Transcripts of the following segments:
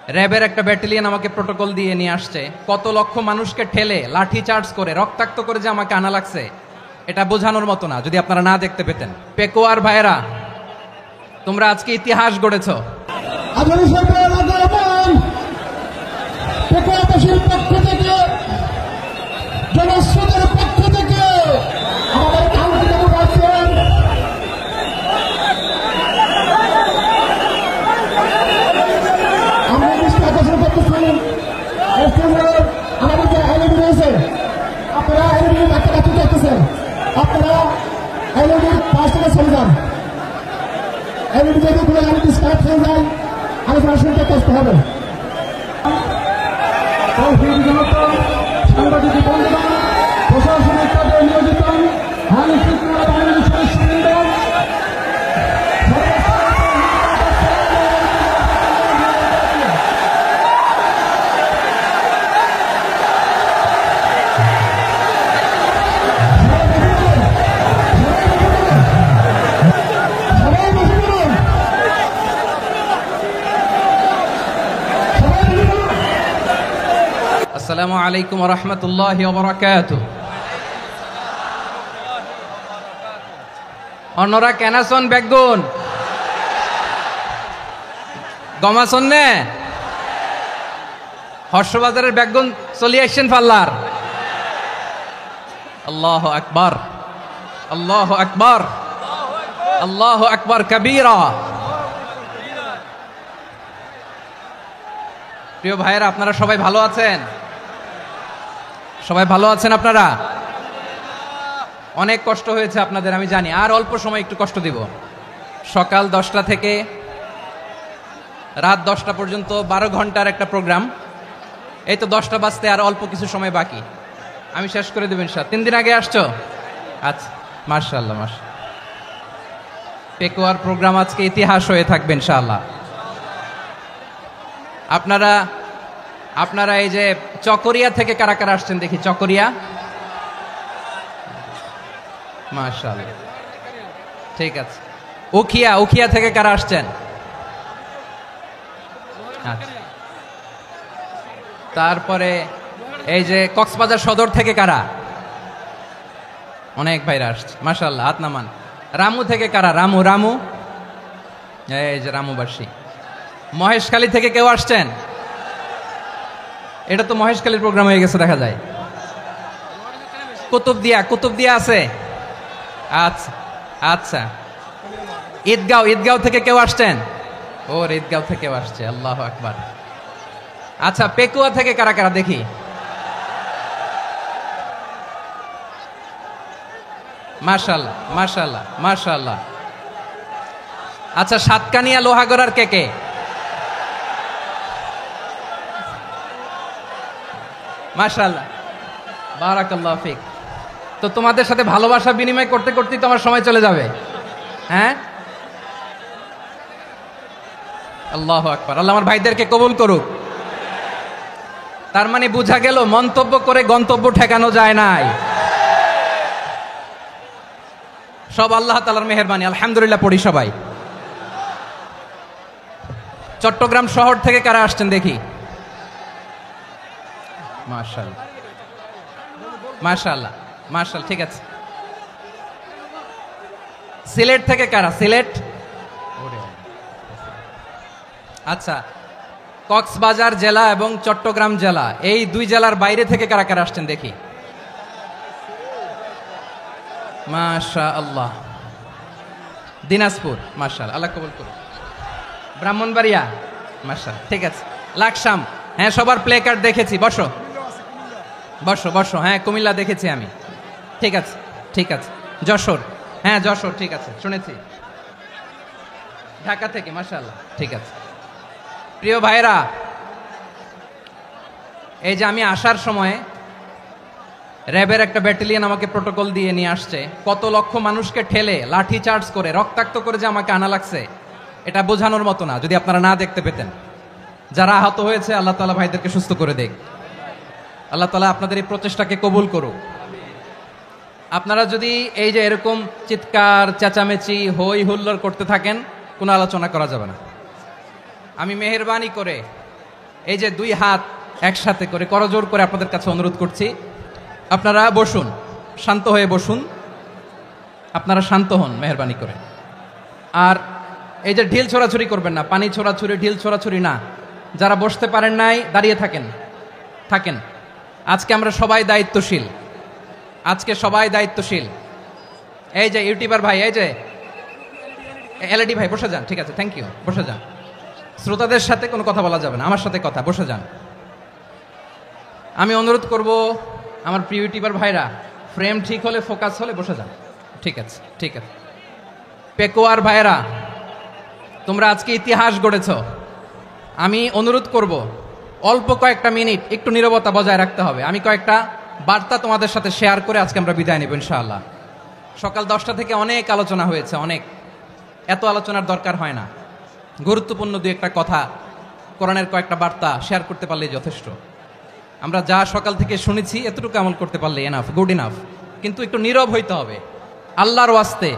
র্যাবের একটা ব্যাটালিয়ন আমাকে প্রোটোকল দিয়ে নিয়ে আসছে, কত লক্ষ মানুষকে ঠেলে লাঠি চার্জ করে রক্তাক্ত করে যে আমাকে আনা লাগছে এটা বোঝানোর মতো না, যদি আপনারা না দেখতে পেতেন। পেকুয়ার ভাইয়েরা, তোমরা আজকে ইতিহাস গড়েছ। আপনারা এলইডির পাশ থেকে চলে যান। এলইডি যদি কোনো এলইডি স্টার্ট হয়ে যায় আলোচনা শুনতে কষ্ট হবে। সাংবাদিক বন্ধুগণ, প্রশাসনিক কাজে নিয়োজিত আইন শৃঙ্খলা বাহিনীর সদস্যবৃন্দ, আসসালামু আলাইকুম ওয়া রাহমাতুল্লাহি ওয়া বারাকাতুহু। অন্যরা কেনাসন বেগুন গমাসন নে হর্ষবাজারের বেগুন চলি আসছেন পাল্লার। আল্লাহু আকবার, আল্লাহু আকবার, আল্লাহু আকবার কবীরা। প্রিয় ভাইয়েরা, আপনারা সবাই ভালো আছেন? সবাই ভালো আছেন? আপনারা অনেক কষ্ট হয়েছে আপনাদের, আমি জানি। আর অল্প সময় একটু কষ্ট দিব। সকাল 10টা থেকে রাত 10টা পর্যন্ত 12 ঘন্টার একটা প্রোগ্রাম। এই তো 10টা বাজতে আর অল্প কিছু সময় বাকি, আমি শেষ করে দেবেন। 3 দিন আগে আসছো? আচ্ছা, মাশাআল্লাহ মাশাআল্লাহ। পেকুয়ার প্রোগ্রাম আজকে ইতিহাস হয়ে থাকবে ইনশাআল্লাহ। আপনারা এই যে চকরিয়া থেকে কারা কারা আসছেন দেখি? চকরিয়া, মাশাআল্লাহ, ঠিক আছে। উখিয়া থেকে কারা আসছেন? আচ্ছা। তারপরে এই যে কক্সবাজার সদর থেকে কারা? অনেক ভাইরা আসছে, মাশাআল্লাহ, হাত নামান। রামু থেকে কারা? রামু, এই যে রামুবাসী। মহেশখালী থেকে কেউ আসছেন? এটা তো মহেশখালীর প্রোগ্রাম হয়ে গেছে দেখা যায়। কুতুবদিয়া আছে? আচ্ছা আচ্ছা। ঈদগাঁও থেকে কেউ আসছেন? ওর ঈদগাঁও থেকে আসছে, আল্লাহু আকবার। আচ্ছা, পেকুয়া থেকে কারা কারা দেখি? মাশাআল্লাহ মাশাআল্লাহ মাশাআল্লাহ। আচ্ছা, সাতকানিয়া লোহাগড়ার কে? মাশাআল্লাহ, বারাকাল্লাহু ফিক। তো তোমাদের সাথে ভালোবাসা বিনিময় করতে করতেই তো আমার সময় চলে যাবে। হ্যাঁ, আল্লাহু আকবার। আল্লাহ আমার ভাইদেরকে কবুল করুক। তার মানে বোঝা গেল মন্তব্য করে গন্তব্য ঠেকানো যায় নাই, সব আল্লাহ তাআলার মেহেরবানি। আলহামদুলিল্লাহ পড়ি সবাই। চট্টগ্রাম শহর থেকে কারা আসছেন দেখি? মাশাআল্লাহ মাশাআল্লাহ মাশাআল্লাহ, ঠিক আছে। সিলেট থেকে কারা? সিলেট, আচ্ছা। কক্সবাজার জেলা এবং চট্টগ্রাম জেলা, এই 2 জেলার বাইরে থেকে কারা কারা আসছেন দেখি? মাশাআল্লাহ। দিনাজপুর, মাশাআল্লাহ, আল্লাহ কবুল করুন। ব্রাহ্মণবাড়িয়া, মাশাআল্লাহ, ঠিক আছে। লাকসাম, হ্যাঁ, সবার প্লে কার্ড দেখেছি। বসো। হ্যাঁ, কুমিল্লা দেখেছি আমি, ঠিক আছে ঠিক আছে। যশোর, হ্যাঁ যশোর, ঠিক আছে, শুনেছি। ঢাকা থেকে, মাশাআল্লাহ, ঠিক আছে। প্রিয় ভাইরা, এই যে আমি আসার সময় র্যাবের একটা ব্যাটালিয়ন আমাকে প্রোটোকল দিয়ে নিয়ে আসছে, কত লক্ষ মানুষকে ঠেলে লাঠি চার্জ করে রক্তাক্ত করে যে আমাকে আনা লাগছে এটা বোঝানোর মতো না, যদি আপনারা না দেখতে পেতেন। যারা আহত হয়েছে আল্লাহ তাআলা ভাইদেরকে সুস্থ করে দেখ। আল্লাহ তাআলা আপনাদের এই প্রচেষ্টাকে কবুল করুক। আপনারা যদি এই যে এরকম চিৎকার চেঁচামেচি হই হুল্লোড় করতে থাকেন, কোনো আলোচনা করা যাবে না। আমি মেহেরবানি করে এই যে দুই হাত একসাথে করে করজোড় করে আপনাদের কাছে অনুরোধ করছি, আপনারা বসুন, শান্ত হয়ে বসুন, আপনারা শান্ত হন মেহেরবানি করে। আর এই যে ঢিল ছোড়াছুরি করবেন না, পানি ছোড়াছুরি, ঢিল ছোড়াছুরি না। যারা বসতে পারেন নাই দাঁড়িয়ে থাকেন, থাকেন। আজকে আমরা সবাই দায়িত্বশীল, আজকে সবাই দায়িত্বশীল। এই যে ইউটিউবার ভাই, এই যে এলইডি ভাই, বসে যান। ঠিক আছে, থ্যাংক ইউ, বসে যান। শ্রোতাদের সাথে কোনো কথা বলা যাবে না, আমার সাথে কথা, বসে যান। আমি অনুরোধ করব আমার প্রিয় ইউটিউবার ভাইরা, ফ্রেম ঠিক হলে, ফোকাস হলে বসে যান। ঠিক আছে, ঠিক আছে। পেকোয়ার ভাইরা, তোমরা আজকে ইতিহাস গড়েছ। আমি অনুরোধ করব অল্প কয়েকটা মিনিট একটু নীরবতা বজায় রাখতে হবে। আমি কয়েকটা বার্তা তোমাদের সাথে শেয়ার করে আজকে আমরা বিদায় নেব ইনশাআল্লাহ। সকাল 10টা থেকে অনেক আলোচনা হয়েছে, অনেক, এত আলোচনার দরকার হয় না। গুরুত্বপূর্ণ দু একটা কথা, কোরআনের কয়েকটা বার্তা শেয়ার করতে পারলেই যথেষ্ট। আমরা যা সকাল থেকে শুনেছি এতটুকু আমল করতে পারলে এনাফ, গুড ইনাফ। কিন্তু একটু নীরব হইতে হবে আল্লাহর ওয়াস্তে।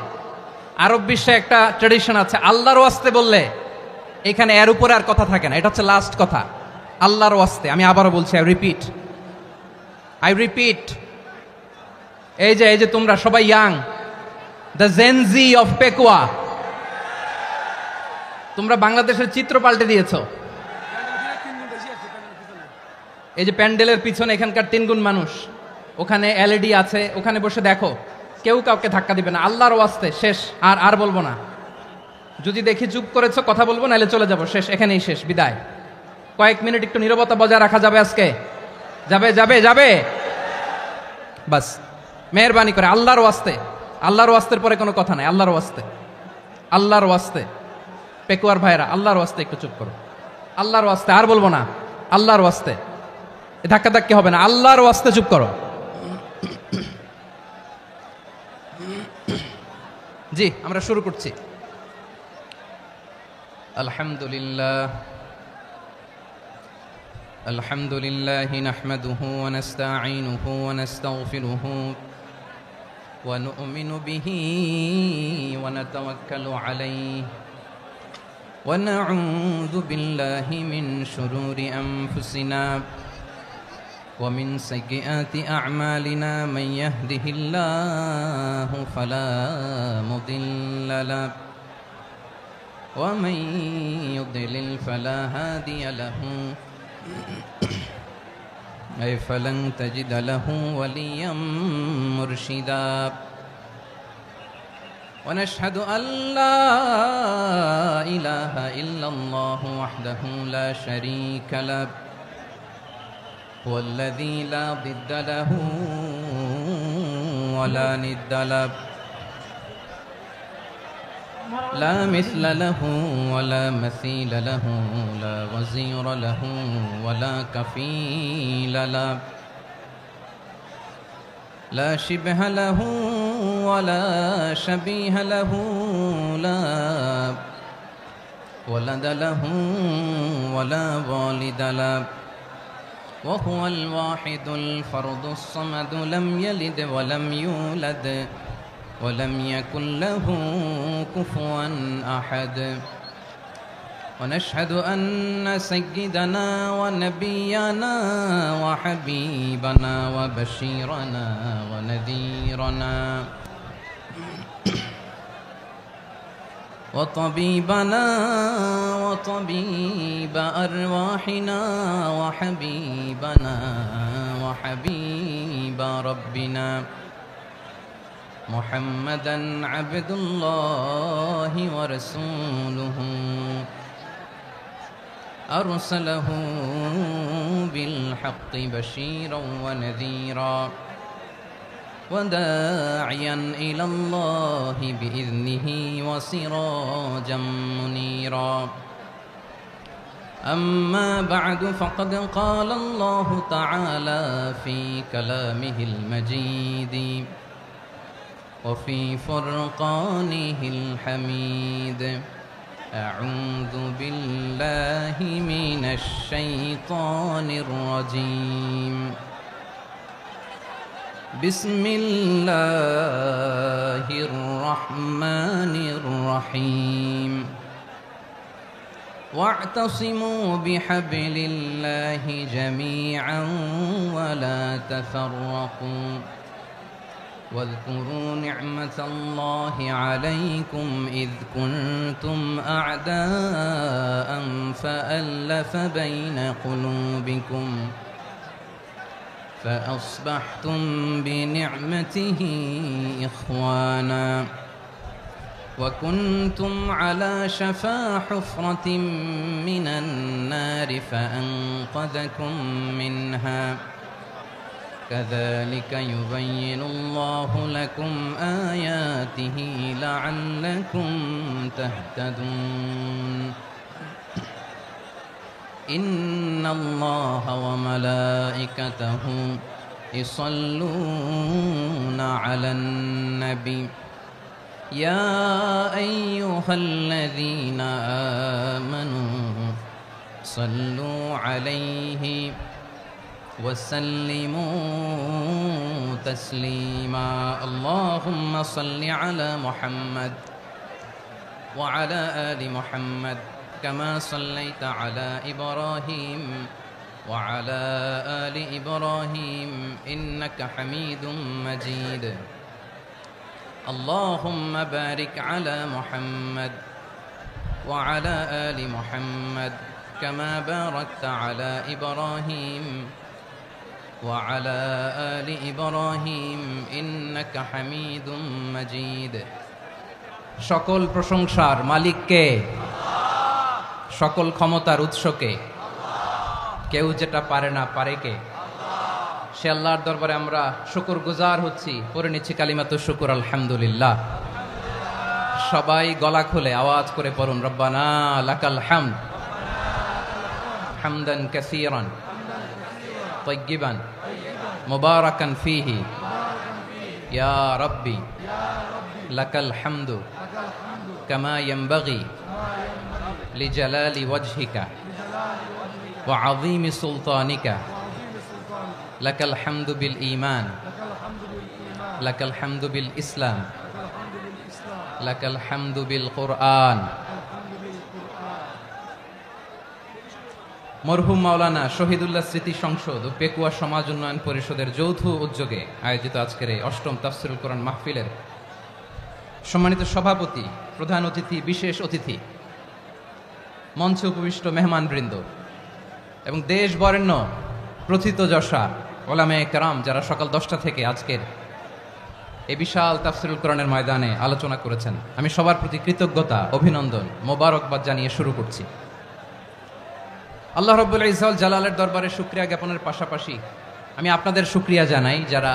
আরব বিশ্বে একটা ট্রেডিশন আছে, আল্লাহর ওয়াস্তে বললে এখানে এর উপরে আর কথা থাকে না, এটা হচ্ছে লাস্ট কথা। আল্লাহর ওয়াস্তে, আমি আবারও বলছি, আই রিপিট। এই যে তোমরা সবাই young, the Gen Z of Pekua, তোমরা বাংলাদেশের চিত্র পাল্টে দিয়েছো। এই যে প্যান্ডেলের পিছনে এখানকার 3 গুণ মানুষ, ওখানে এলইডি আছে, ওখানে বসে দেখো, কেউ কাউকে ধাক্কা দিবে না। আল্লাহর ওয়াস্তে, শেষ। আর বলবো না। যদি দেখি চুপ করেছো, কথা বলবো, নাহলে চলে যাবো, শেষ, এখানেই শেষ, বিদায়। কয়েক মিনিট একটু নীরবতা বজায় রাখা যাবে আজকে? যাবে। বাস, মেহেরবানি করে আল্লাহর ওয়াস্তে। আল্লাহর ওয়াস্তের পরে কোনো কথা নাই, আল্লাহর ওয়াস্তে। পেকুয়ার ভাইরা, আল্লাহর ওয়াস্তে একটু চুপ করো, আল্লাহর ওয়াস্তে, আর বলবো না, আল্লাহর ওয়াস্তে। ধাক্কি হবে না, আল্লাহর ওয়াস্তে চুপ করো। জি, আমরা শুরু করছি। আলহামদুলিল্লাহ নাহমাদুহু ওয়া নাস্তাঈনুহু ওয়া নাস্তাগফিরুহু ওয়া নু'মিনু বিহি ওয়া নাতাওয়াক্কালু আলাইহি ওয়া না'উযু বিল্লাহি মিন শুরুরি আনফুসিনা ওয়া মিন সাইয়্যাতি আ'মালিনা মান ইয়াহদিহিল্লাহু ফালা মুদিল্লা লাহু ওয়া মান ইউদ্লিল ফালা হাদিয়া লাহু فلن تجد له وليا مرشدا ونشهد أن لا إله إلا الله وحده لا شريك له هو الذي لا ضد له ولا ند له لا مثل له ولا مثيل له لا وزير له ولا كفيل له لا شبه له ولا شبيه له لا ولد له ولا والد له وهو الواحد الفرد الصمد لم يلد ولم يولد ولم يكن له كفوا أحد ونشهد أن سيدنا ونبينا وحبيبنا وبشيرنا ونذيرنا وطبيبنا وطبيب أرواحنا وحبيبنا وحبيب ربنا محمدا عبد الله ورسوله أرسله بالحق بشيرا ونذيرا وداعيا إلى الله بإذنه وسراجا منيرا أما بعد فقد قال الله تعالى في كلامه المجيد وفي فرقانه الحميد أعوذ بالله من الشيطان الرجيم بسم الله الرحمن الرحيم واعتصموا بحبل الله جميعا ولا تفرقوا واذكروا نعمة الله عليكم إذ كنتم أعداء فألف بين قلوبكم فأصبحتم بنعمته إخوانا وكنتم على شفا حفرة من النار فأنقذكم منها كذلك يبين الله لكم آياته لعلكم تهتدون إن الله وملائكته يصلون على النبي يا أيها الذين آمنوا صلوا عليه وسلموا تسليما اللهم صل على محمد وعلى آل محمد كما صليت على إبراهيم وعلى آل إبراهيم إنك حميد مجيد اللهم بارك على محمد وعلى آل محمد كما باركت على إبراهيم وعلى آل إبراهيم إنك حميد مجيد সকল প্রশংসার মালিক কে? সকল ক্ষমতার উৎস কে? কেউ যেটা পারে না পারে কে? সে আল্লাহর দরবারে আমরা শুকরগুজার হচ্ছি, পড়ে নিচ্ছি কালিমাতুশ শুকর আলহামদুলিল্লাহ। সবাই গলা খুলে আওয়াজ করে পড়ুন রব্বানা লাকাল হামদ হামদান কাসীরান তাইয়্যিবান মুবারাকান ফীহি ইয়া রাব্বি লাকাল হামদু কামা ইয়ানবাগি লিজালালি ওয়াজহিকা ওয়া আযীমি সুলতানিকা লাকাল হামদু বিল ঈমান লাকাল হামদু বিল ইসলাম লাকাল হামদু বিল কুরআন। মরহুম মাওলানা শহীদুল্লাহ স্মৃতি সংসদ ও পেকুয়া সমাজ উন্নয়ন পরিষদের যৌথ উদ্যোগে আয়োজিত আজকের এই অষ্টম তাফসীরুল কোরআন মাহফিলের সম্মানিত সভাপতি, প্রধান অতিথি, বিশেষ অতিথি, মঞ্চে উপবিষ্ট মেহমানবৃন্দ এবং দেশ বরেণ্য প্রথিতযশা ওলামায়ে কেরাম যারা সকাল 10টা থেকে আজকের এই বিশাল তাফসীরুল কোরআনের ময়দানে আলোচনা করেছেন, আমি সবার প্রতি কৃতজ্ঞতা, অভিনন্দন, মোবারকবাদ জানিয়ে শুরু করছি। আল্লাহ রাব্বুল ইজ্জত জালালের দরবারে শুকরিয়া জ্ঞাপনের পাশাপাশি আমি আপনাদের শুকরিয়া জানাই যারা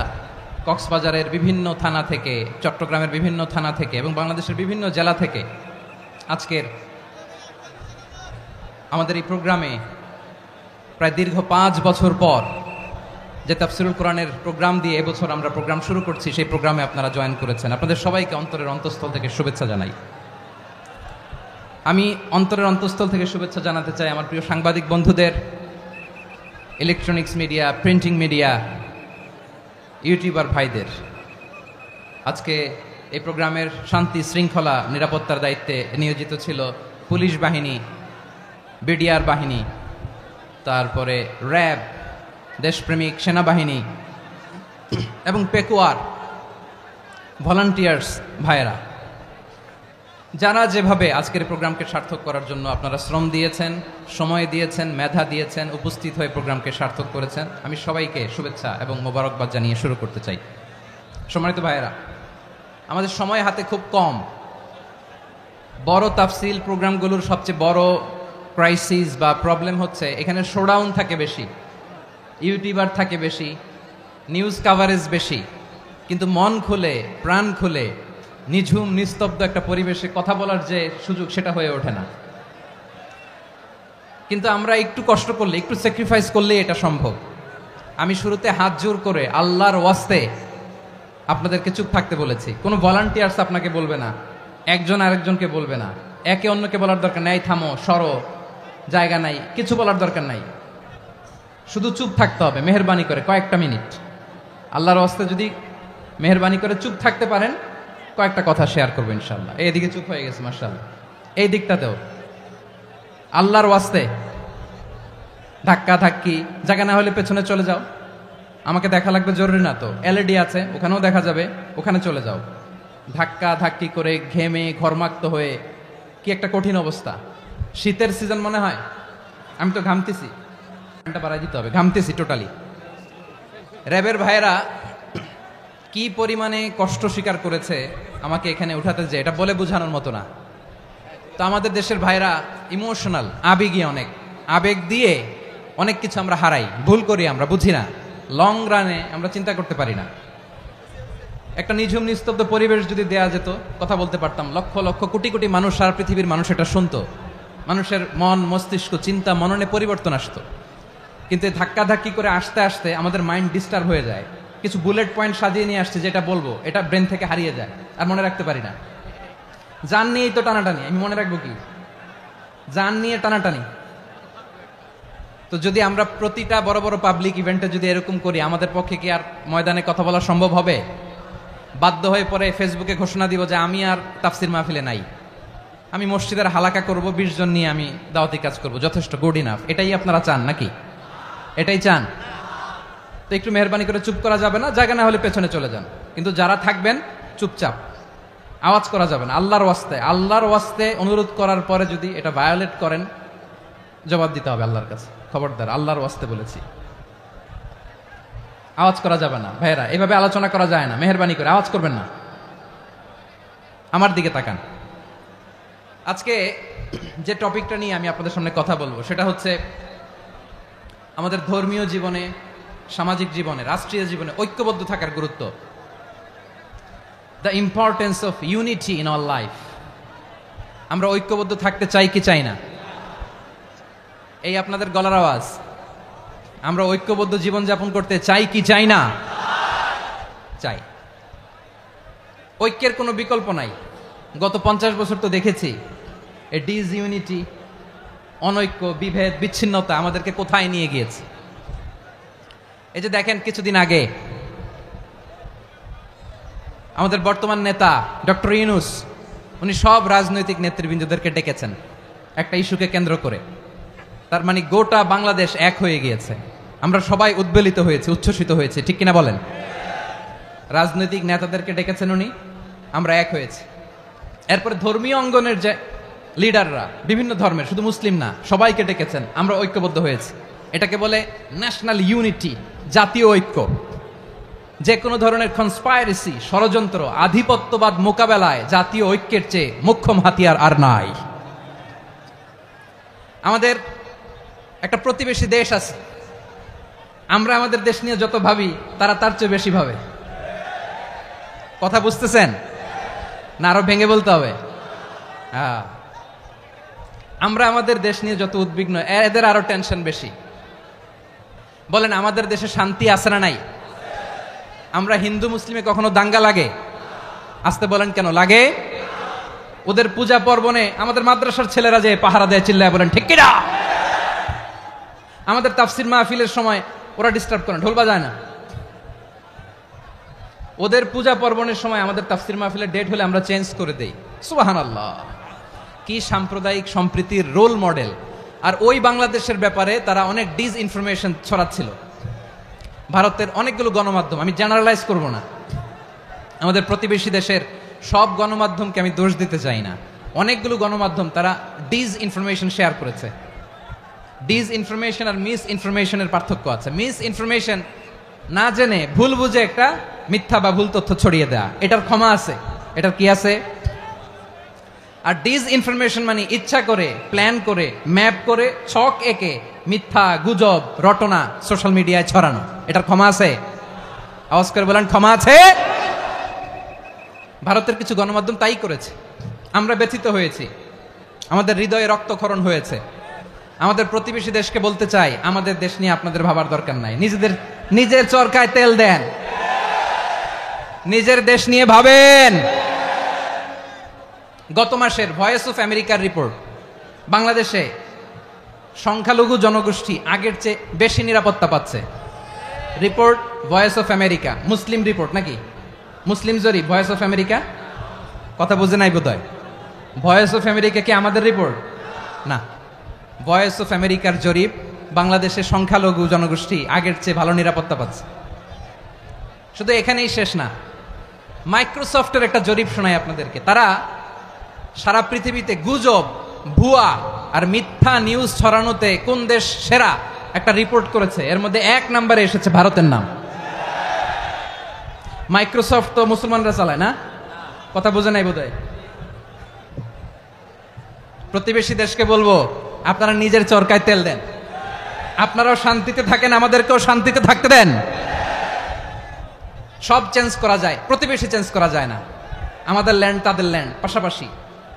কক্সবাজারের বিভিন্ন থানা থেকে, চট্টগ্রামের বিভিন্ন থানা থেকে এবং বাংলাদেশের বিভিন্ন জেলা থেকে আজকের আমাদের এই প্রোগ্রামে প্রায় দীর্ঘ 5 বছর পর যে তাফসীরুল কোরআনের প্রোগ্রাম দিয়ে এবছর আমরা প্রোগ্রাম শুরু করছি, সেই প্রোগ্রামে আপনারা জয়েন করেছেন। আপনাদের সবাইকে অন্তরের অন্তঃস্থল থেকে শুভেচ্ছা জানাই। আমি অন্তরের অন্তঃস্থল থেকে শুভেচ্ছা জানাতে চাই আমার প্রিয় সাংবাদিক বন্ধুদের, electronics media, printing media, YouTuber ভাইদের। আজকে এই প্রোগ্রামের শান্তি শৃঙ্খলা নিরাপত্তার দায়িত্বে নিয়োজিত ছিল পুলিশ বাহিনী, বিডিআর বাহিনী, তারপরে র্যাব, দেশপ্রেমিক সেনাবাহিনী এবং পেকুয়ার ভলান্টিয়ার্স ভাইয়েরা, যারা যেভাবে আজকের প্রোগ্রামকে সার্থক করার জন্য আপনারা শ্রম দিয়েছেন, সময় দিয়েছেন, মেধা দিয়েছেন, উপস্থিত হয়ে প্রোগ্রামকে সার্থক করেছেন, আমি সবাইকে শুভেচ্ছা এবং মোবারকবাদ জানিয়ে শুরু করতে চাই। সম্মানিত ভাইয়েরা, আমাদের সময় হাতে খুব কম। বড় তাফসিল প্রোগ্রামগুলোর সবচেয়ে বড় ক্রাইসিস বা প্রবলেম হচ্ছে এখানে শোডাউন থাকে বেশি, ইউটিউবার থাকে বেশি, নিউজ কাভারেজ বেশি, কিন্তু মন খুলে, প্রাণ খুলে, নিঝুম নিস্তব্ধ একটা পরিবেশে কথা বলার যে সুযোগ, সেটা হয়ে ওঠে না। কিন্তু আমরা একটু কষ্ট করলে, একটু স্যাক্রিফাইস করলে এটা সম্ভব। আমি শুরুতে হাত জোর করে আল্লাহর ওয়াস্তে আপনাদেরকে চুপ থাকতে বলেছি। কোনো ভলান্টিয়ার্স আপনাকে বলবে না, একজন আরেকজনকে বলবে না, একে অন্যকে বলার দরকার নাই, থামো, সরো, জায়গা নাই, কিছু বলার দরকার নাই, শুধু চুপ থাকতে হবে মেহেরবানি করে কয়েকটা মিনিট। আল্লাহর ওয়াস্তে যদি মেহেরবানি করে চুপ থাকতে পারেন, কয়েকটা কথা শেয়ার করবো ইনশাল্লাহ। এইদিকে চুপ হয়ে গেছে মাশাআল্লাহ, এই দিকটাতেও আল্লাহর ওয়াস্তে ধাক্কা ধাক্কি, জায়গা না হলে পেছনে চলে যাও। আমাকে দেখা লাগবে জরুরি না তো, এলইডি আছে, ওখানেও দেখা যাবে, ওখানে চলে যাও। ধাক্কা ধাক্কি করে ঘেমে ঘরমাক্ত হয়ে কি একটা কঠিন অবস্থা। শীতের সিজন মনে হয়, আমি তো ঘামতেছি, ফ্যানটা বাড়াই দিতে হবে, ঘামতেছি টোটালি। র্যাবের ভাইয়েরা কি পরিমাণে কষ্ট স্বীকার করেছে আমাকে এখানে উঠাতে, যে এটা বলে বোঝানোর মতো না। তো আমাদের দেশের ভাইরা ইমোশনাল, আবেগী, অনেক আবেগ দিয়ে অনেক কিছু আমরা হারাই, ভুল করি, আমরা বুঝি না, লং রানে আমরা চিন্তা করতে পারি না। একটা নিঝুম নিস্তব্ধ পরিবেশ যদি দেয়া যেত, কথা বলতে পারতাম, লক্ষ লক্ষ কোটি কোটি মানুষ, সারা পৃথিবীর মানুষ এটা শুনতো, মানুষের মন মস্তিষ্ক চিন্তা মননে পরিবর্তন আসতো। কিন্তু ধাক্কা ধাক্কি করে আসতে আসতে আমাদের মাইন্ড ডিস্টার্ব হয়ে যায়। কিছু বুলেট পয়েন্ট সাজিয়ে নিয়ে আসছে, যেটা বলবো এটা ব্রেন থেকে হারিয়ে যায়, আর মনে রাখতে পারি না। জান নিয়েই তো টানাটানি, আমি মনে রাখবো কি? জান নিয়ে টানাটানি। তো যদি আমরা প্রতিটা বড় বড় পাবলিক ইভেন্টে যদি এরকম করি, আমাদের পক্ষে কি আর ময়দানে কথা বলা সম্ভব হবে? বাধ্য হয়ে পরে ফেসবুকে ঘোষণা দিব যে আমি আর তাফসির মাহফিলে নাই, আমি মসজিদের হালাকা করব, 20 জন নিয়ে আমি দাওয়াতি কাজ করব, যথেষ্ট, গুড ইনাফ। এটাই আপনারা চান নাকি? এটাই চান? তো একটু মেহরবানি করে চুপ করা যাবে না, জায়গা না হলে পেছনে চলে যান। কিন্তু যারা থাকবেন চুপচাপ, আওয়াজ করা যাবে না। আল্লাহর ওয়াস্তে, আল্লাহর ওয়াস্তে অনুরোধ করার পরে যদি এটা ভায়োলেট করেন, জবাব দিতে হবে আল্লাহর কাছে। খবরদার, আল্লাহর ওয়াস্তে বলেছি, আওয়াজ করা যাবে না। ভাইয়েরা, এভাবে আলোচনা করা যায় না, মেহরবানি করে আওয়াজ করবেন না। আমার দিকে তাকান। আজকে যে টপিকটা নিয়ে আমি আপনাদের সামনে কথা বলবো, সেটা হচ্ছে আমাদের ধর্মীয় জীবনে, সামাজিক জীবনে, রাষ্ট্রীয় জীবনে ঐক্যবদ্ধ থাকার গুরুত্ব। The importance of unity in our life. আমরা ঐক্যবদ্ধ থাকতে চাই কি চাই না? এই আপনাদের গলার আওয়াজ। আমরা ঐক্যবদ্ধ জীবন যাপন করতে চাই কি চাই না? চাই। ঐক্যের কোনো বিকল্প নাই। গত 50 বছর তো দেখেছি এই ডিসইউনিটি, অনৈক্য, বিভেদ, বিচ্ছিন্নতা আমাদেরকে কোথায় নিয়ে গিয়েছে। এই যে দেখেন, কিছুদিন আগে আমাদের বর্তমান নেতা ডক্টর ইউনূস, উনি সব রাজনৈতিক নেতৃবৃন্দদেরকে ডেকেছেন একটা ইস্যুকে কেন্দ্র করে। তার মানে গোটা বাংলাদেশ এক হয়ে গিয়েছে। আমরা সবাই উদ্বেলিত হয়েছে, উচ্ছ্বসিত হয়েছে, ঠিক কিনা বলেন? রাজনৈতিক নেতাদেরকে ডেকেছেন উনি, আমরা এক হয়েছি। এরপরে ধর্মীয় অঙ্গনের যে লিডাররা, বিভিন্ন ধর্মের, শুধু মুসলিম না, সবাইকে ডেকেছেন, আমরা ঐক্যবদ্ধ হয়েছি। এটাকে বলে ন্যাশনাল ইউনিটি, জাতীয় ঐক্য। যে কোনো ধরনের কনস্পাইরেসি, ষড়যন্ত্র, আধিপত্যবাদ মোকাবেলায় জাতীয় ঐক্যের চেয়ে মোক্ষম হাতিয়ার আর নাই। আমাদের একটা প্রতিবেশী দেশ আছে, আমরা আমাদের দেশ নিয়ে যত ভাবি, তারা তার চেয়ে বেশি ভাবে। কথা বুঝতেছেন না? আরো ভেঙে বলতে হবে। আমরা আমাদের দেশ নিয়ে যত উদ্বিগ্ন, এদের আরো টেনশন বেশি। বলেন, আমাদের দেশে শান্তি আছে না নাই? আমরা হিন্দু মুসলিমে কখনো দাঙ্গা লাগে? আসতে বলেন, কেন লাগে? ওদের পূজা পর্বণে আমাদের মাদ্রাসার ছেলেরা যে পাহারা দেয়, চিল্লায় বলেন ঠিক কিনা? আমাদের তাফসির মাহফিলের সময় ওরা ডিস্টার্ব করে, ঢোল বাজায় না। ওদের পূজা পর্বণের সময় আমাদের তাফসির মাহফিলের ডেট হলে আমরা চেঞ্জ করে দেই। সুবহানাল্লাহ, কি সাম্প্রদায়িক সম্প্রীতির রোল মডেল। আর ওই বাংলাদেশের ব্যাপারে তারা অনেক ডিসইনফরমেশন ছড়াচ্ছিল। ভারতের অনেকগুলো গণমাধ্যম, আমি জেনারেলাইজ করব না, আমাদের প্রতিবেশী দেশের সব গণমাধ্যমকে আমি দোষ দিতে চাই না, অনেকগুলো গণমাধ্যম তারা ডিসইনফরমেশন শেয়ার করেছে। ডিসইনফরমেশন আর মিস ইনফরমেশনের পার্থক্য আছে। মিস ইনফরমেশন না জেনে ভুল বুঝে একটা মিথ্যা বা ভুল তথ্য ছড়িয়ে দেয়া, এটার ক্ষমা আছে, এটার কি আছে? আর ডিসইনফরমেশন মানে ইচ্ছা করে, প্ল্যান করে, ম্যাপ করে, ছক এঁকে মিথ্যা, গুজব, রটনা সোশ্যাল মিডিয়ায় ছড়ানো, এটার ক্ষমা আছে? আওয়াজ করে বলেন, ক্ষমা আছে? ভারতের কিছু গণমাধ্যম তাই করেছে। আমরা ব্যথিত হয়েছি, আমাদের হৃদয়ে রক্তক্ষরণ হয়েছে। আমাদের প্রতিবেশী দেশকে বলতে চাই, আমাদের দেশ নিয়ে আপনাদের ভাবার দরকার নাই। নিজের চরকায় তেল দেন, নিজের দেশ নিয়ে ভাবেন। গত মাসের ভয়েস অফ আমেরিকার রিপোর্ট, বাংলাদেশে সংখ্যালঘু জনগোষ্ঠী আগের চেয়ে বেশি নিরাপত্তা পাচ্ছে। Report voice of America, Muslim report নাকি? মুসলিম জরিপ, ভয়েস অফ আমেরিকা। কথা বুঝে নাই বোধহয়। ভয়েস অফ আমেরিকা কি আমাদের রিপোর্ট? না, ভয়েস অফ আমেরিকার জরিপ, বাংলাদেশের সংখ্যালঘু জনগোষ্ঠী আগের চেয়ে ভালো নিরাপত্তা পাচ্ছে। শুধু এখানেই শেষ না, মাইক্রোসফটের একটা জরিপ শোনায় আপনাদেরকে। তারা সারা পৃথিবীতে গুজব, ভুয়া আর মিথ্যা নিউজ ছড়ানোতে কোন দেশ সেরা একটা রিপোর্ট করেছে। এর মধ্যে 1 নম্বরে এসেছে ভারতের নাম। মাইক্রোসফট তো মুসলমানরা চালায় না, কথা বোঝে নাই বোধহয়। প্রতিবেশী দেশকে বলবো, আপনারা নিজের চরকায় তেল দেন, আপনারাও শান্তিতে থাকেন, আমাদেরকেও শান্তিতে থাকতে দেন। সব চেঞ্জ করা যায়, প্রতিবেশী চেঞ্জ করা যায় না। আমাদের ল্যান্ড তাদের ল্যান্ড, পাশাপাশি।